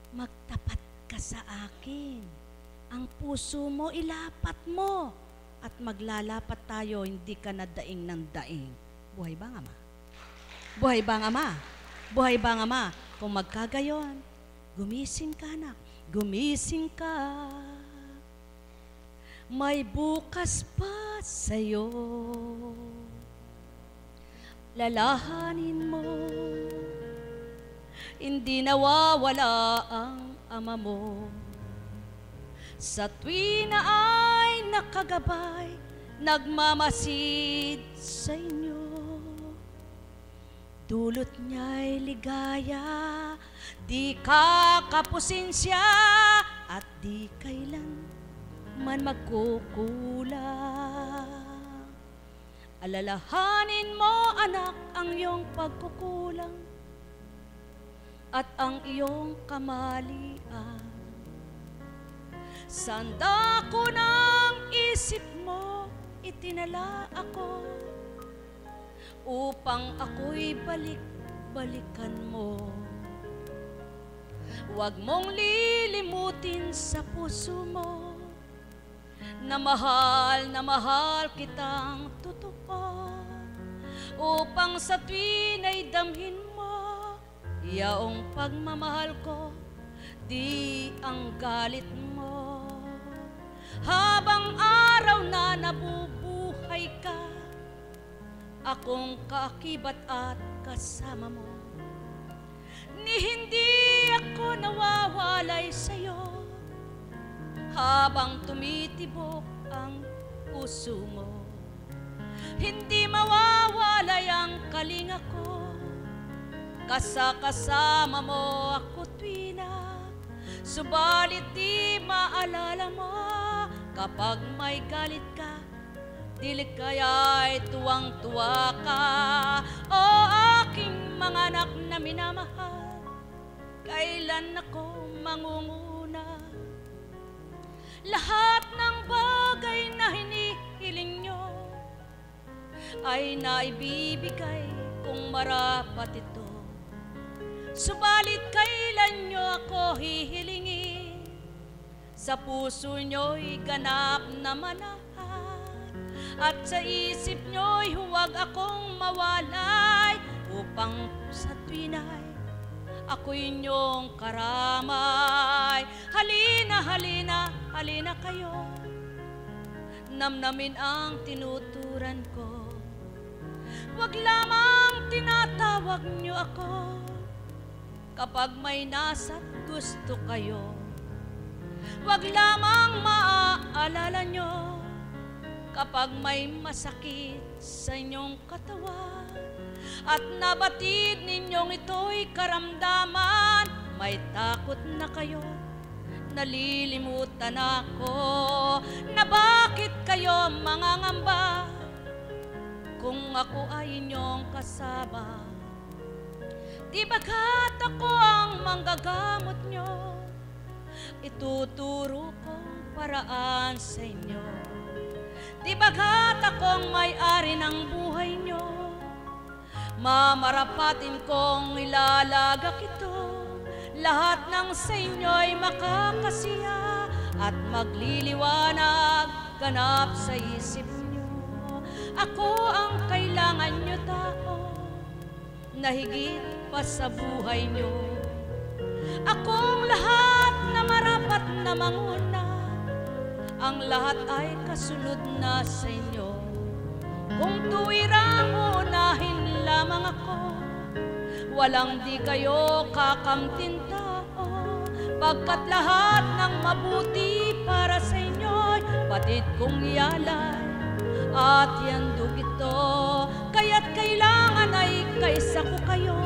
B: magtapat ka sa akin. Ang puso mo, ilapat mo. At maglalapat tayo, hindi ka na daing ng daing. Buhay ba ang Ama? Buhay ba ang Ama? Buhay ba ang Ama? Kung magkagayon, gumising ka, anak. Gumising ka. May bukas pa sa'yo. Lalahanin mo. Hindi nawawala ang Ama mo. Sa tuwina ay nakagabay, nagmamasid sa inyo. Dulot niya'y ligaya, di kakapusinsya, at di kailan man magkukulang. Alalahanin mo, anak, ang iyong pagkukulang at ang iyong kamalian. Sanda ko ng isip mo, itinala ako upang ako'y balik-balikan mo. Huwag mong lilimutin sa puso mo na mahal kitang totoo, upang sa tuwina'y damhin mo yaong pagmamahal ko, di ang galit mo. Habang araw na nabubuhay ka, akong kaakibat at kasama mo. Ni hindi ako nawawalay sa'yo, habang tumitibok ang puso mo. Hindi mawawalay ang kalinga ko, kasama mo ako tuwina. Subalit di maalala mo, kapag may galit ka, dilit kaya'y tuwang-tuwa ka. O aking mga anak na minamahal, kailan ako mangunguna? Lahat ng bagay na hinihiling nyo ay naibibigay kung marapat ito. Subalit kailan nyo ako hihilingin, sa puso nyo'y ganap na manahan, at sa isip nyo'y huwag akong mawalay, upang sa tuwinay ako'y inyong karamay. Halina, halina, halina kayo, namnamin ang tinuturan ko. Huwag lamang tinatawag nyo ako kapag may nasa't gusto kayo. Huwag lamang maaalala nyo kapag may masakit sa inyong katawan, at nabatid ninyong ito'y karamdaman. May takot na kayo, nalilimutan ako, na bakit kayo mangangamba kung ako ay inyong kasama. Di bagat ako ang manggagamot nyo, ituturo kong paraan sa inyo. Di bagat akong may-ari ng buhay nyo, mamarapatin kong ilalagak ito. Lahat ng sa inyo'y makakasiya at magliliwanag ganap sa isip nyo. Ako ang kailangan nyo, tao, na higit pa sa buhay nyo. Akong lahat na marapat na manguna, ang lahat ay kasunod na sa inyo. Kung tuwirang unahin lamang ako, walang di kayo kakamtin tao, pagkat lahat ng mabuti para sa inyo'y batid kong ialay at yandog ito. Kaya't kailangan ay kaisa ko kayo,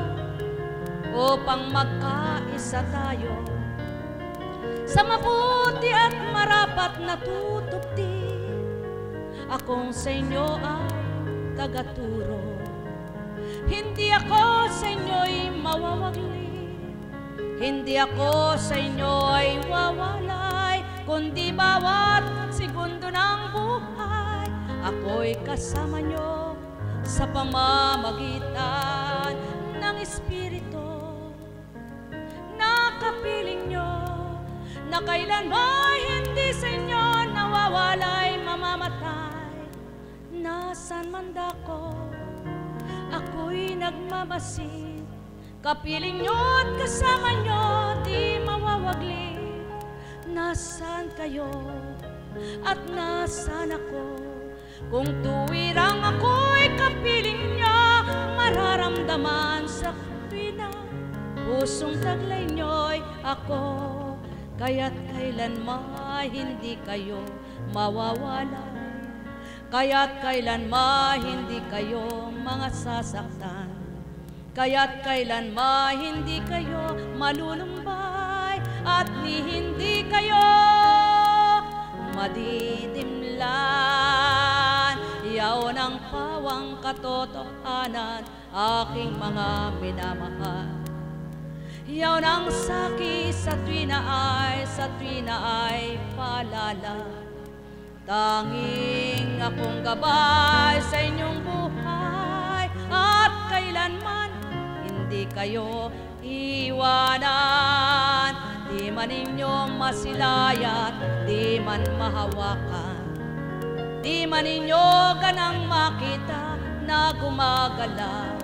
B: upang magkaisa tayo sa mabuti at marapat na tutupti. Akong sa inyo ay tagaturo, hindi ako sa inyo'y mawawagli, hindi ako sa inyo ay wawalay, kundi bawat segundo ng buhay ako'y kasama nyo sa pamamagitan ng Espiritu. Nakapiling nyo na kailanman hindi sa inyo nawawalay, mamamatay. Nasaan man dako, ako'y nagmamasid. Kapiling nyo at kasama nyo, di mawawagli. Nasaan kayo at nasaan ako? Kung tuwirang ako'y kapiling nyo, mararamdaman sa tuwina, pusong taglay nyo'y ako. Kaya't kailanman hindi kayo mawawala, kaya't kailanman hindi kayo mga sasaktan, kaya't kailanman hindi kayo malulumbay, at ni hindi kayo madidimlan. Yaon ang pawang katotohanan, aking mga minamahal. Yaon ang saki sa tuwina ay paalala. Tanging akong gabay sa inyong buhay, at kailanman hindi kayo iwanan. Di man ninyo masilayat, di man mahawakan, di man ninyo ganang makita na gumagalaw.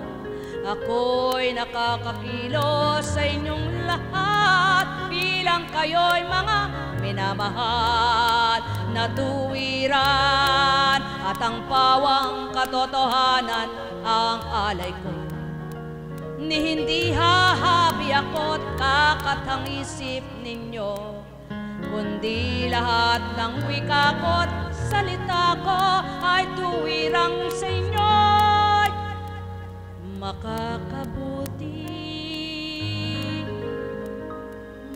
B: Ako'y nakakakilos sa inyong lahat, bilang kayo'y mga minamahal na tuwiran, at ang pawang katotohanan ang alay ko. Ni hindi hahabi ako't kakatang isip ninyo, kundi lahat ng wika ko't salita ko ay tuwirang sa inyo'y makakabuti,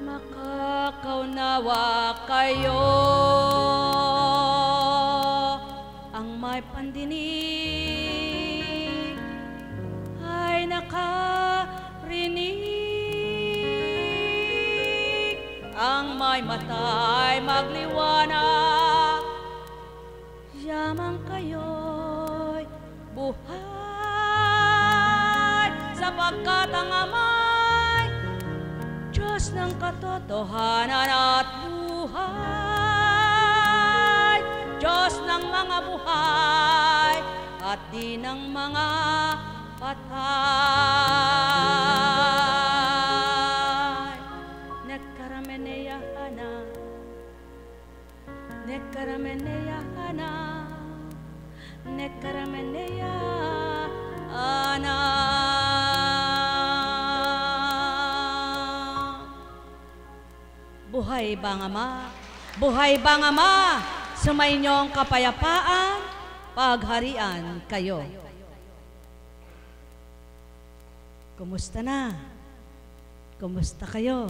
B: makakaunawa kayo. Ang may pandinig ay nakarinig, ang may mata ay magliwanag. Yamang kayo'y ng katotohanan at buhay, Diyos ng mga buhay at di ng mga patay. Nekarameneyahana, nekarameneyahana, nekarameneyahana. Buhay bang Ama? Buhay bang Ama? Sumayinyong kapayapaan, pagharian kayo. Kumusta na? Kumusta kayo?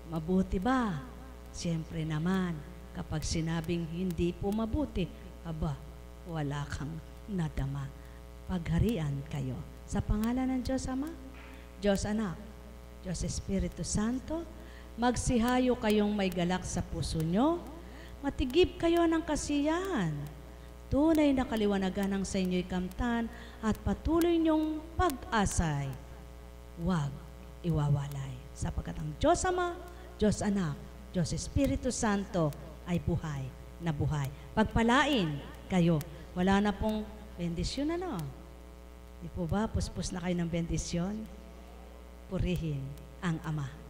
B: Mabuti ba? Siyempre naman, kapag sinabing hindi po mabuti, aba, wala kang nadama. Pagharian kayo. Sa pangalan ng Diyos Ama, Diyos Anak, Diyos Espiritu Santo, magsihayo kayong may galak sa puso nyo, matigib kayo ng kasiyahan, tunay na kaliwanagan ng sa inyo'y kamtan at patuloy nyong pag-asay. Huwag iwawalay, sapagkat ang Diyos Ama, Diyos Anak, Diyos Espiritu Santo ay buhay na buhay. Pagpalain kayo. Wala na pong bendisyon, ano? Di po ba? Puspos na kayo ng bendisyon? Purihin ang Ama.